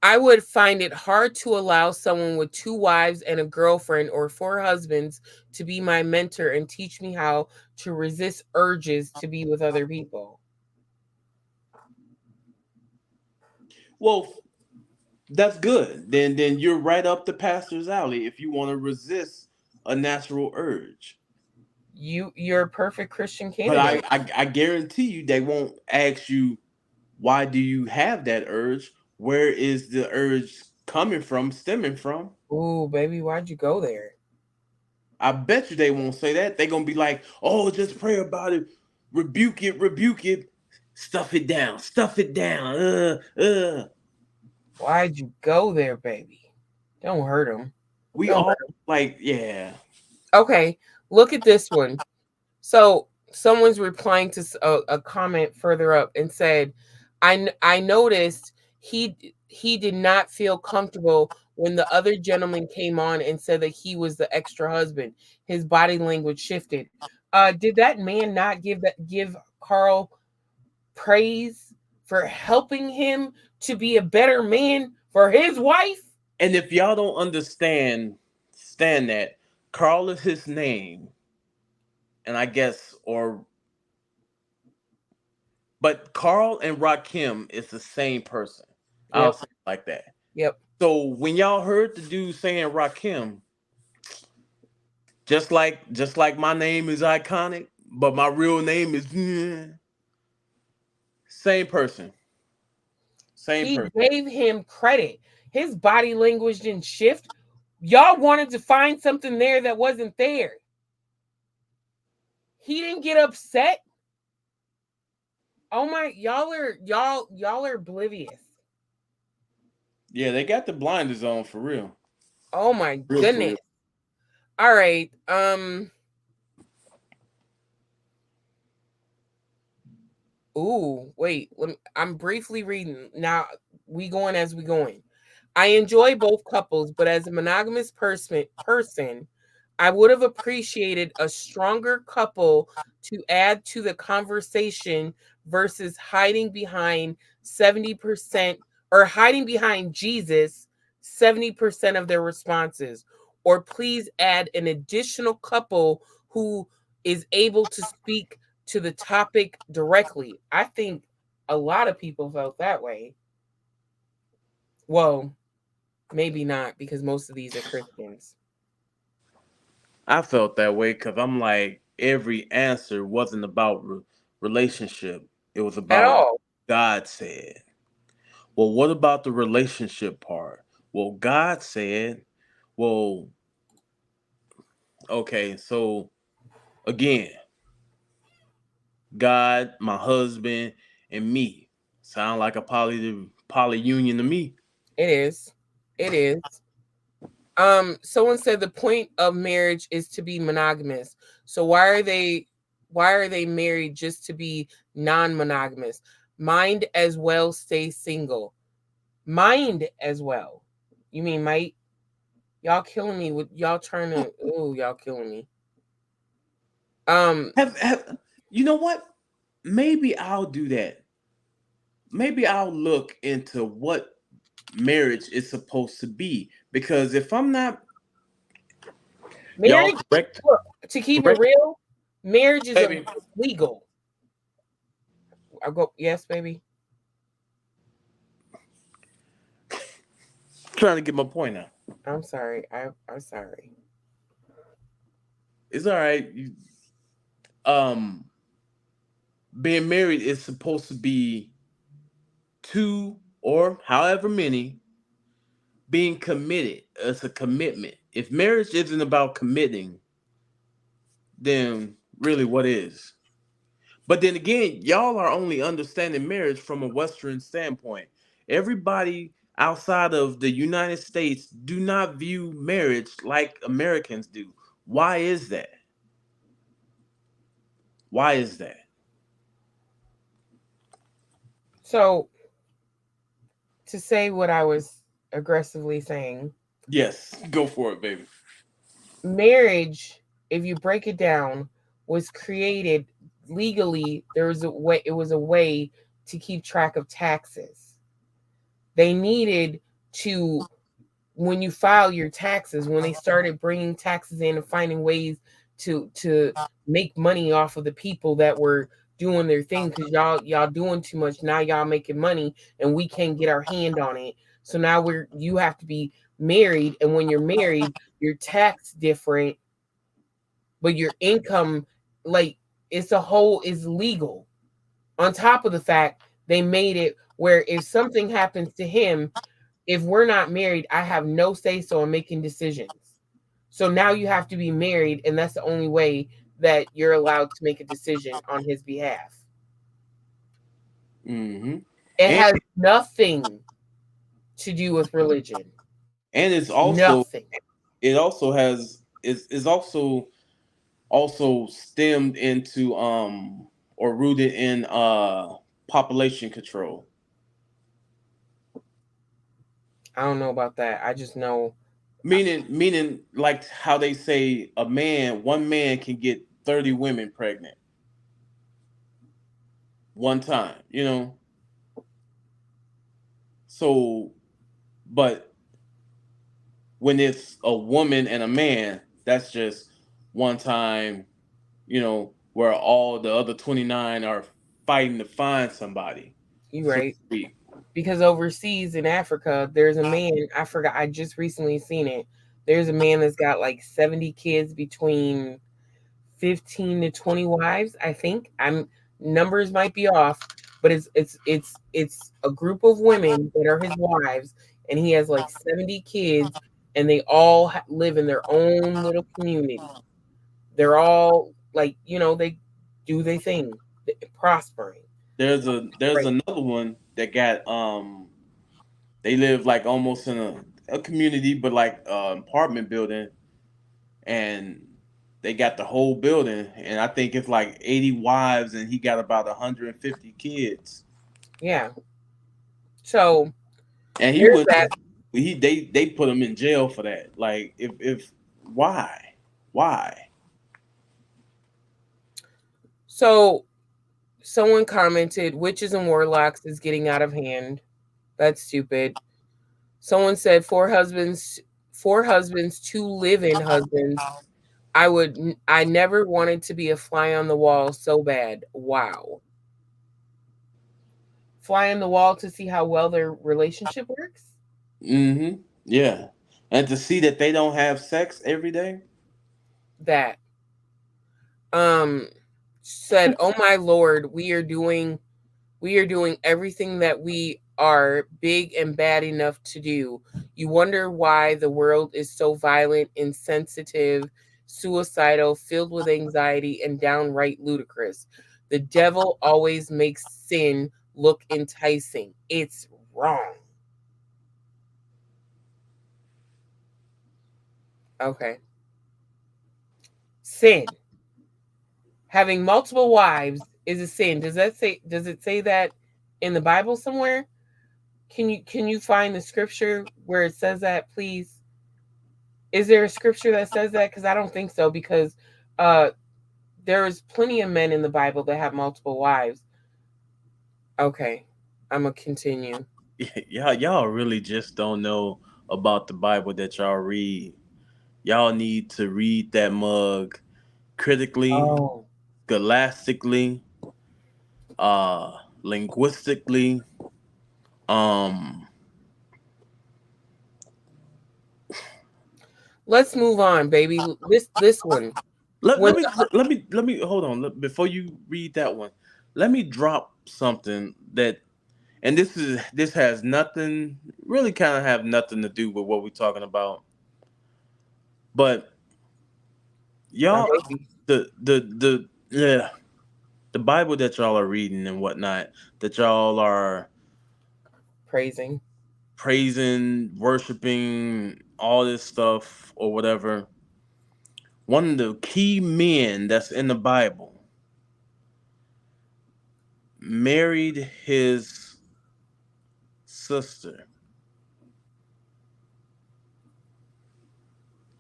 I would find it hard to allow someone with 2 wives and a girlfriend or 4 husbands to be my mentor and teach me how to resist urges to be with other people. Well, that's good. Then you're right up the pastor's alley if you want to resist a natural urge. You're a perfect Christian But candidate. I guarantee you they won't ask you why do you have that urge? Where is the urge coming from, stemming from? Ooh, baby, why'd you go there? I bet you they won't say that. They're gonna be like, oh, just pray about it, rebuke it, stuff it down. Why'd you go there, baby? Don't hurt him. We Don't all hurt him. like, yeah. Okay, look at this one. So someone's replying to a comment further up and said, I noticed he did not feel comfortable when the other gentleman came on and said that he was the extra husband. His body language shifted. Did that man not give Carl praise for helping him to be a better man for his wife? And if y'all don't understand that Carl is his name, and I guess or but Carl and Rakim is the same person. I'll Yep. say it like that. Yep. So when y'all heard the dude saying Rakim, just like my name is iconic, but my real name is same person. Same He person. gave him credit. His body language didn't shift. Y'all wanted to find something there that wasn't there. He didn't get upset. Oh my, y'all are oblivious. Yeah, they got the blinders on for real. Oh my Real for goodness. real. All right. Ooh, wait. I'm briefly reading. Now we going as we going. I enjoy both couples, but as a monogamous person, I would have appreciated a stronger couple to add to the conversation versus hiding behind 70% or hiding behind Jesus 70% of their responses. Or please add an additional couple who is able to speak to the topic directly. I think a lot of people felt that way. Well, maybe not because most of these are Christians. I felt that way because I'm like, every answer wasn't about relationship. It was At about all. God said. Well, what about the relationship part? Well, God said, well, okay, so again, God, my husband, and me. Sound like a poly union to me. It is. It is. Someone said the point of marriage is to be monogamous. So why are they married just to be non-monogamous? Mind as well stay single. Mind as well. You mean might? Y'all killing me with y'all trying to y'all killing me. Um Have you know what? Maybe I'll do that. Maybe I'll look into what marriage is supposed to be because if I'm not y'all marriage, correct look, to keep it correct real, marriage is baby legal. I go, yes, baby. trying to get my point out. I'm sorry. I'm sorry. It's all right. Um being married is supposed to be two or however many being committed. It's a commitment. If marriage isn't about committing, then really what is? But then again, y'all are only understanding marriage from a Western standpoint. Everybody outside of the United States do not view marriage like Americans do. Why is that? Why is that? So to say what I was aggressively saying, Yes, go for it, baby. marriage, if you break it down, was created legally. There was a way. It was a way to keep track of taxes. They needed to when you file your taxes, when they started bringing taxes in and finding ways to make money off of the people that were doing their thing, because y'all doing too much now, y'all making money and we can't get our hand on it. So now you have to be married, and when you're married, your tax different, but your income, like, it's a whole is legal. On top of the fact they made it where if something happens to him, if we're not married, I have no say so in making decisions. So now you have to be married, and that's the only way that you're allowed to make a decision on his behalf. Mm-hmm. It And has nothing to do with religion. and it's also Nothing. it also has is also stemmed into or rooted in population control. I don't know about that. I just know. Meaning like how they say one man can get 30 women pregnant one time, you know? So, but when it's a woman and a man, that's just one time, where all the other 29 are fighting to find somebody, You so to right. speak. Because overseas in Africa, there's a man, I forgot, I just recently seen it. There's a man that's got like 70 kids between 15 to 20 wives, I think. I'm numbers might be off, but it's a group of women that are his wives, and he has like 70 kids, and they all live in their own little community. They're all like, they do their thing, prospering. There's Right. another one that got they live like almost in a community, but like apartment building, and they got the whole building, and I think it's like 80 wives, and he got about 150 kids. Yeah. So And he there's went that. to they put him in jail for that. Like, if why? So someone commented, witches and warlocks is getting out of hand. That's stupid. Someone said four husbands, two live-in husbands. I never wanted to be a fly on the wall so bad. Wow. Fly on the wall to see how well their relationship works? Mm-hmm. Yeah. And to see that they don't have sex every day. That. Um said, "Oh my lord, we are doing everything that we are big and bad enough to do. You wonder why the world is so violent, insensitive, suicidal, filled with anxiety, and downright ludicrous. The devil always makes sin look enticing. It's wrong." Okay. Sin. Having multiple wives is a sin. Does it say that in the Bible somewhere? Can you find the scripture where it says that, please? Is there a scripture that says that? Because I don't think so. Because uh, there is plenty of men in the Bible that have multiple wives. Okay, I'm gonna continue. Y'all really just don't know about the Bible that y'all read. Y'all need to read that mug critically, Oh, scholastically, linguistically. Um, let's move on, baby. This one. let, When let me let me hold on. Before you read that one, let me drop something that, and this has nothing, really kind of have nothing to do with what we're talking about, but my y'all, baby yeah, the Bible that y'all are reading and whatnot, that y'all are praising. praising, worshiping, all this stuff or whatever. One of the key men that's in the Bible married his sister.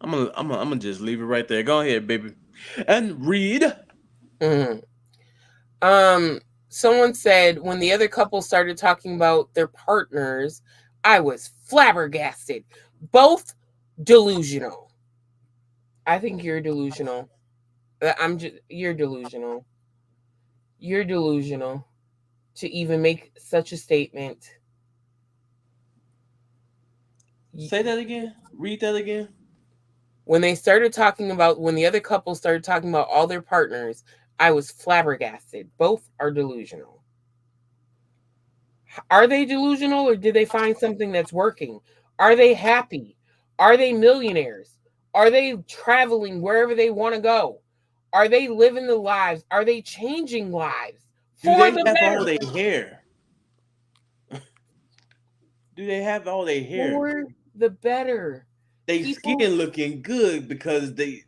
I'm gonna just leave it right there. Go ahead, baby, and read. Mhm. Um, Someone said when the other couple started talking about their partners, I was flabbergasted. Both delusional. I think you're delusional. You're delusional. You're delusional to even make such a statement. Y- Say that again. Read that again. when the other couple started talking about all their partners, I was flabbergasted. Both are delusional. Are they delusional, or did they find something that's working? Are they happy? Are they millionaires? Are they traveling wherever they want to go? Are they living the lives? Are they changing lives Do for they the have all better? their hair? Do they have all their hair? For the better. They People, skin looking good because they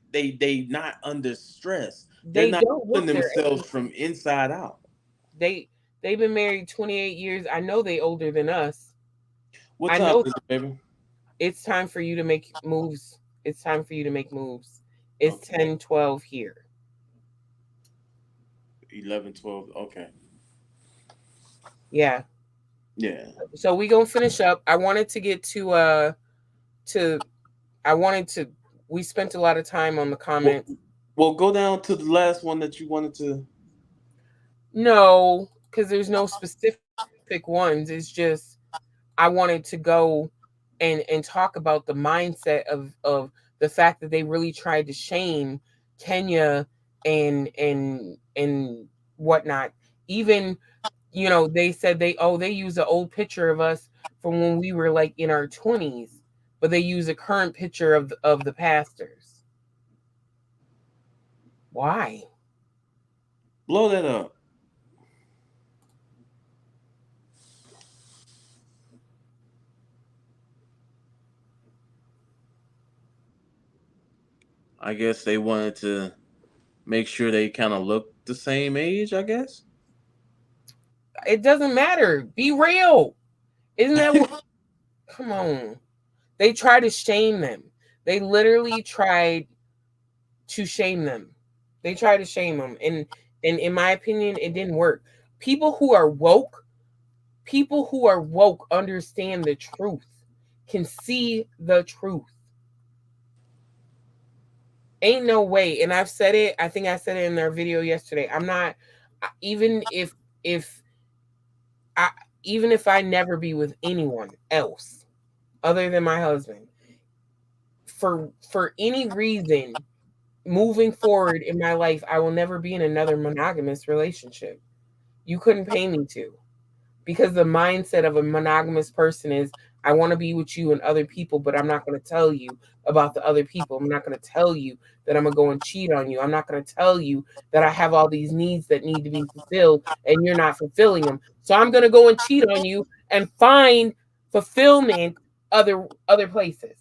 not under stress. They're they not don't killing look their themselves age. from inside out. They've been married 28 years. I know they older than us. What I time know is it, baby? it's time for you to make moves. It's time for you to make moves. It's Okay. 10:12 here. 11, 12. Okay. Yeah. Yeah. So we gonna finish up. I wanted to get to I wanted to we spent a lot of time on the Well, comments. well, go down to the last one that you wanted to. No, because there's no specific ones. It's just I wanted to go and talk about the mindset of the fact that they really tried to shame Kenya and whatnot. Even they said they use an old picture of us from when we were like in our 20s, but they use a current picture of the pastors. Why? Blow that up. I guess they wanted to make sure they kind of look the same age, I guess. It doesn't matter. Be real. Isn't that what? Come on. They tried to shame them. They literally tried to shame them. They tried to shame them, and in my opinion, it didn't work. People who are woke, people who are woke understand the truth, can see the truth. Ain't no way. And I've said it. I think I said it in their video yesterday. I'm not even if I even if I never be with anyone else other than my husband for any reason moving forward in my life, I will never be in another monogamous relationship. You couldn't pay me to, because the mindset of a monogamous person is I want to be with you and other people, but I'm not going to tell you about the other people. I'm not going to tell you that I'm going to go and cheat on you. I'm not going to tell you that I have all these needs that need to be fulfilled and you're not fulfilling them. So I'm going to go and cheat on you and find fulfillment other places.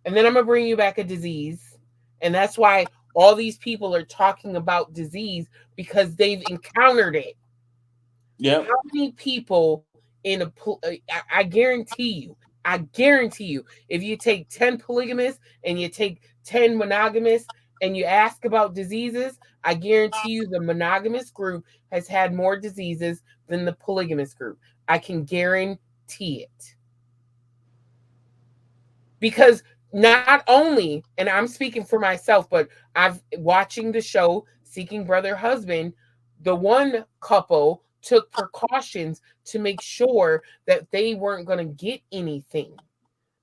And then I'm going to bring you back a disease. And that's why all these people are talking about disease, because they've encountered it. Yep. How many people in I guarantee you, if you take 10 polygamists and you take 10 monogamists and you ask about diseases, I guarantee you the monogamous group has had more diseases than the polygamous group. I can guarantee it. Because not only, and I'm speaking for myself, but I've watching the show Seeking Brother Husband, the one couple took precautions to make sure that they weren't going to get anything.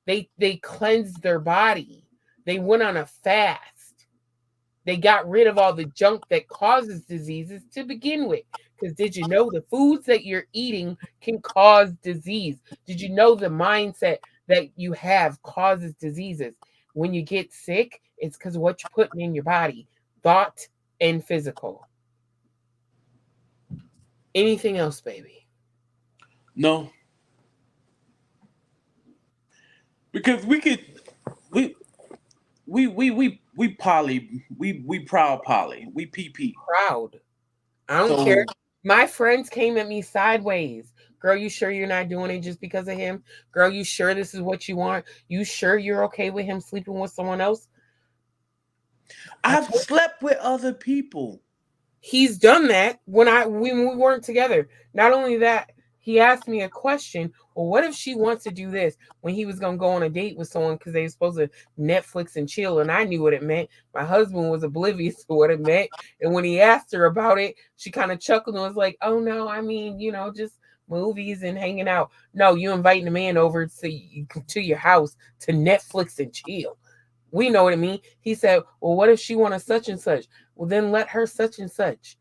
They cleansed their body. They went on a fast. They got rid of all the junk that causes diseases to begin with. Because did you know the foods that you're eating can cause disease? Did you know the mindset that you have causes diseases? When you get sick, it's because of what you're putting in your body, thought and physical. Anything else, baby? No, because we could we we poly we proud poly we PP. Proud. I don't care. So My friends came at me sideways. Girl, you sure you're not doing it just because of him? Girl, you sure this is what you want? You sure you're okay with him sleeping with someone else? I I've told slept with other people. he's done that when we weren't together. Not only that, he asked me a question. Well, what if she wants to do this when he was gonna go on a date with someone because they were supposed to Netflix and chill, and I knew what it meant. My husband was oblivious to what it meant, and when he asked her about it, she kind of chuckled and was like, "Oh no, I mean, just movies and hanging out. No, you inviting a man over to your house to Netflix and chill. We know what I mean." He said, "Well, what if she wanted such and such? Well, then let her such and such."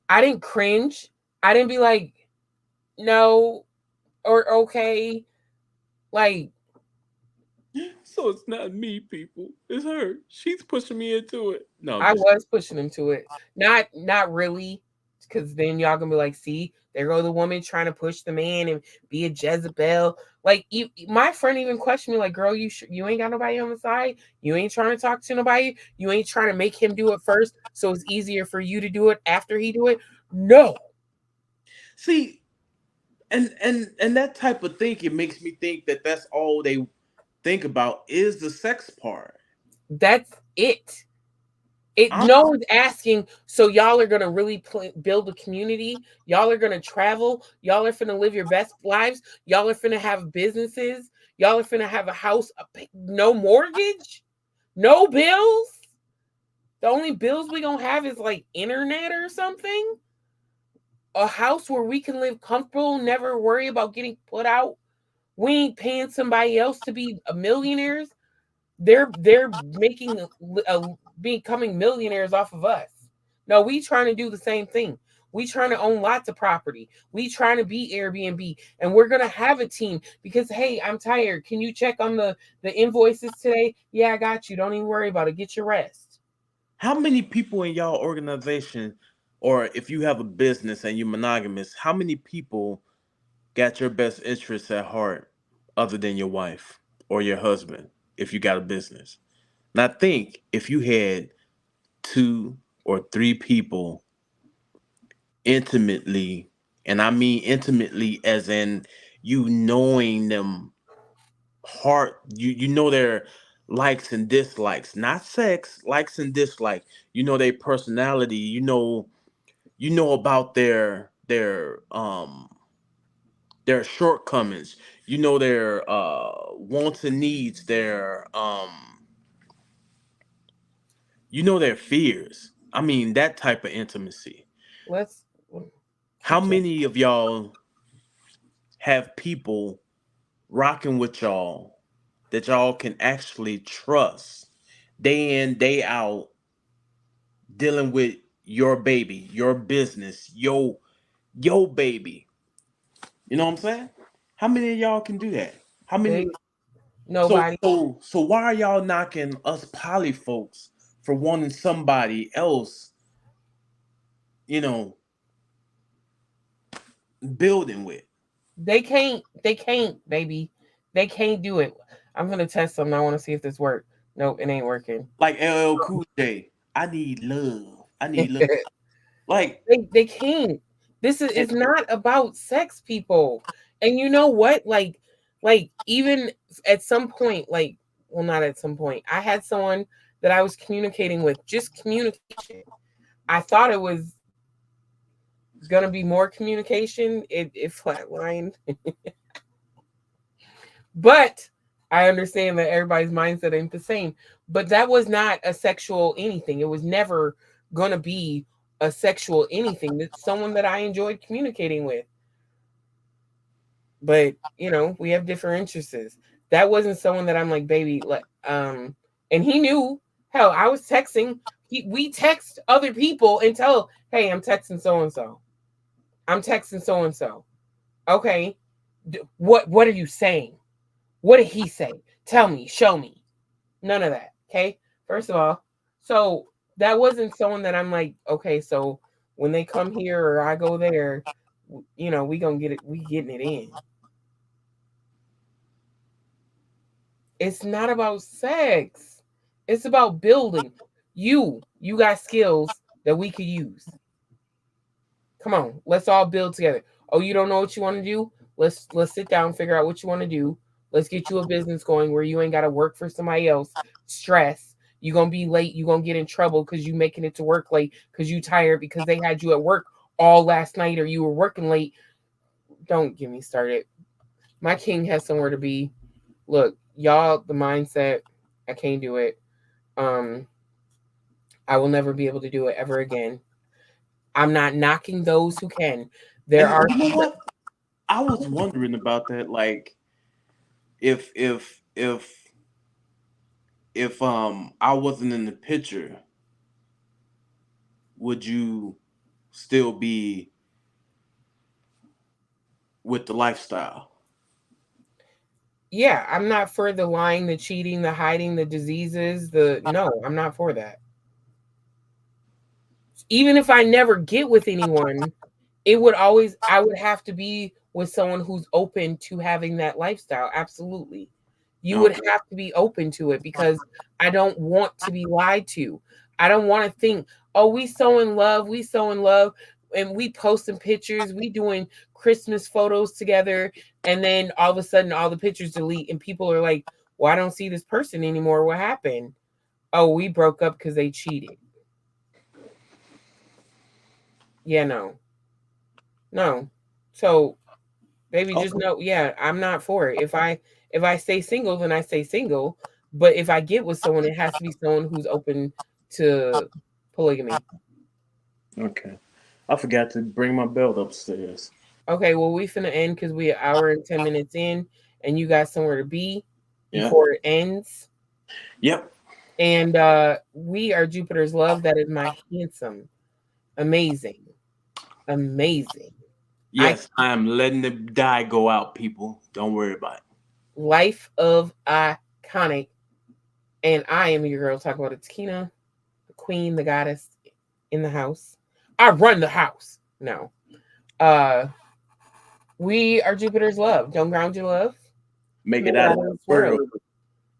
I didn't cringe. I didn't be like, no, or okay. Like, So it's not me, people. It's her. She's pushing me into it. No, I'm I just. was pushing him to it. Not really, because then y'all gonna be like, see, there go the woman trying to push the man and be a Jezebel. Like, my friend even questioned me, like, girl, you ain't got nobody on the side. You ain't trying to talk to nobody. You ain't trying to make him do it first, so it's easier for you to do it after he do it. No, See, And that type of thinking makes me think that that's all they think about is the sex part. That's it. It I'm no one's asking. So y'all are gonna really build a community. Y'all are gonna travel. Y'all are finna live your best lives. Y'all are finna have businesses. Y'all are finna have a house. No mortgage. No bills. The only bills we gonna have is like internet or something. A house where we can live comfortable, never worry about getting put out. We ain't paying somebody else to be a millionaires. They're making becoming millionaires off of us. No, we trying to do the same thing. We trying to own lots of property. We trying to be Airbnb, and we're gonna have a team because hey, I'm tired. Can you check on the invoices today? Yeah, I got you. Don't even worry about it. Get your rest. How many people in y'all organization, or if you have a business and you're monogamous, how many people got your best interests at heart other than your wife or your husband if you got a business? Now think if you had two or three people intimately, and I mean intimately as in you knowing them heart, you know their likes and dislikes, not sex, likes and dislikes. You know their personality, you know about their shortcomings, you know their wants and needs, their you know their fears. I mean that type of intimacy. Let's How keep talking. many of y'all have people rocking with y'all that y'all can actually trust day in, day out, dealing with your baby, your business, your baby? You know what I'm saying? How many of y'all can do that? How many? They nobody. So why are y'all knocking us poly folks for wanting somebody else, you know, building with? They can't. They can't, baby. They can't do it. I'm gonna test something. I want to see if this works. Nope, it ain't working. Like LL Cool J. I need love. I need love. Like, They can't. This is and it's not about sex, people. And you know what? Like even at some point, like well, not at some point. I had someone that I was communicating with, just communication. I thought it was gonna be more communication. It flatlined. But I understand that everybody's mindset ain't the same. But that was not a sexual anything. It was never gonna be a sexual anything. It's someone that I enjoyed communicating with. But we have different interests. That wasn't someone that I'm like, baby, and he knew. Hell, I was texting. We text other people and tell, hey, I'm texting so and so. I'm texting so and so. Okay, what are you saying? What did he say? Tell me, show me. None of that. Okay. First of all, so that wasn't someone that I'm like, okay, so when they come here or I go there, we gonna get it. We getting it in. It's not about sex. It's about building. You got skills that we could use. Come on, let's all build together. Oh, you don't know what you want to do? Let's sit down, figure out what you want to do. Let's get you a business going where you ain't got to work for somebody else. Stress. You gonna be late. You gonna get in trouble because you making it to work late because you tired because they had you at work all last night or you were working late. Don't get me started. My king has somewhere to be. Look, y'all, the mindset. I can't do it. Um, I will never be able to do it ever again. I'm not knocking those who can. There and are you know what? I was wondering about that. Like, if I wasn't in the picture, would you still be with the lifestyle? yeah, I'm not for the lying, the cheating, the hiding, the diseases, the no, I'm not for that. Even if I never get with anyone, I would have to be with someone who's open to having that lifestyle. Absolutely. You would Okay. have to be open to it because I don't want to be lied to. I don't want to think, oh, we so in love, we so in love. and we posting pictures, we doing Christmas photos together, and then all of a sudden all the pictures delete and people are like, well, I don't see this person anymore. What happened? Oh, we broke up because they cheated. Yeah, no. No. So baby, just Okay. know, yeah, I'm not for it. If I stay single, then I stay single. But if I get with someone, it has to be someone who's open to polygamy. Okay. I forgot to bring my belt upstairs. Okay, well, we finna end because we an hour and 10 minutes in, and you got somewhere to be Yeah. before it ends. Yep. And we are Jupiter's love. That is my handsome, amazing, amazing. I Yes, I am letting the die go out, people. Don't worry about it. life of iconic, and I am your girl. Talk about it, Takina, the queen, the goddess in the house. I run the house. No, uh, we are Jupiter's love. Don't ground your love. Make Make it it out out of of this this world. world,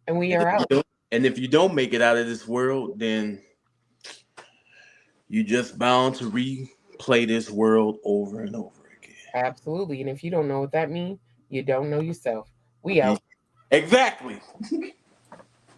and we And are if you out. don't, make it out of this world, then you just bound to replay this world over and over again. Absolutely. And if you don't know what that means, you don't know yourself. We out. Exactly.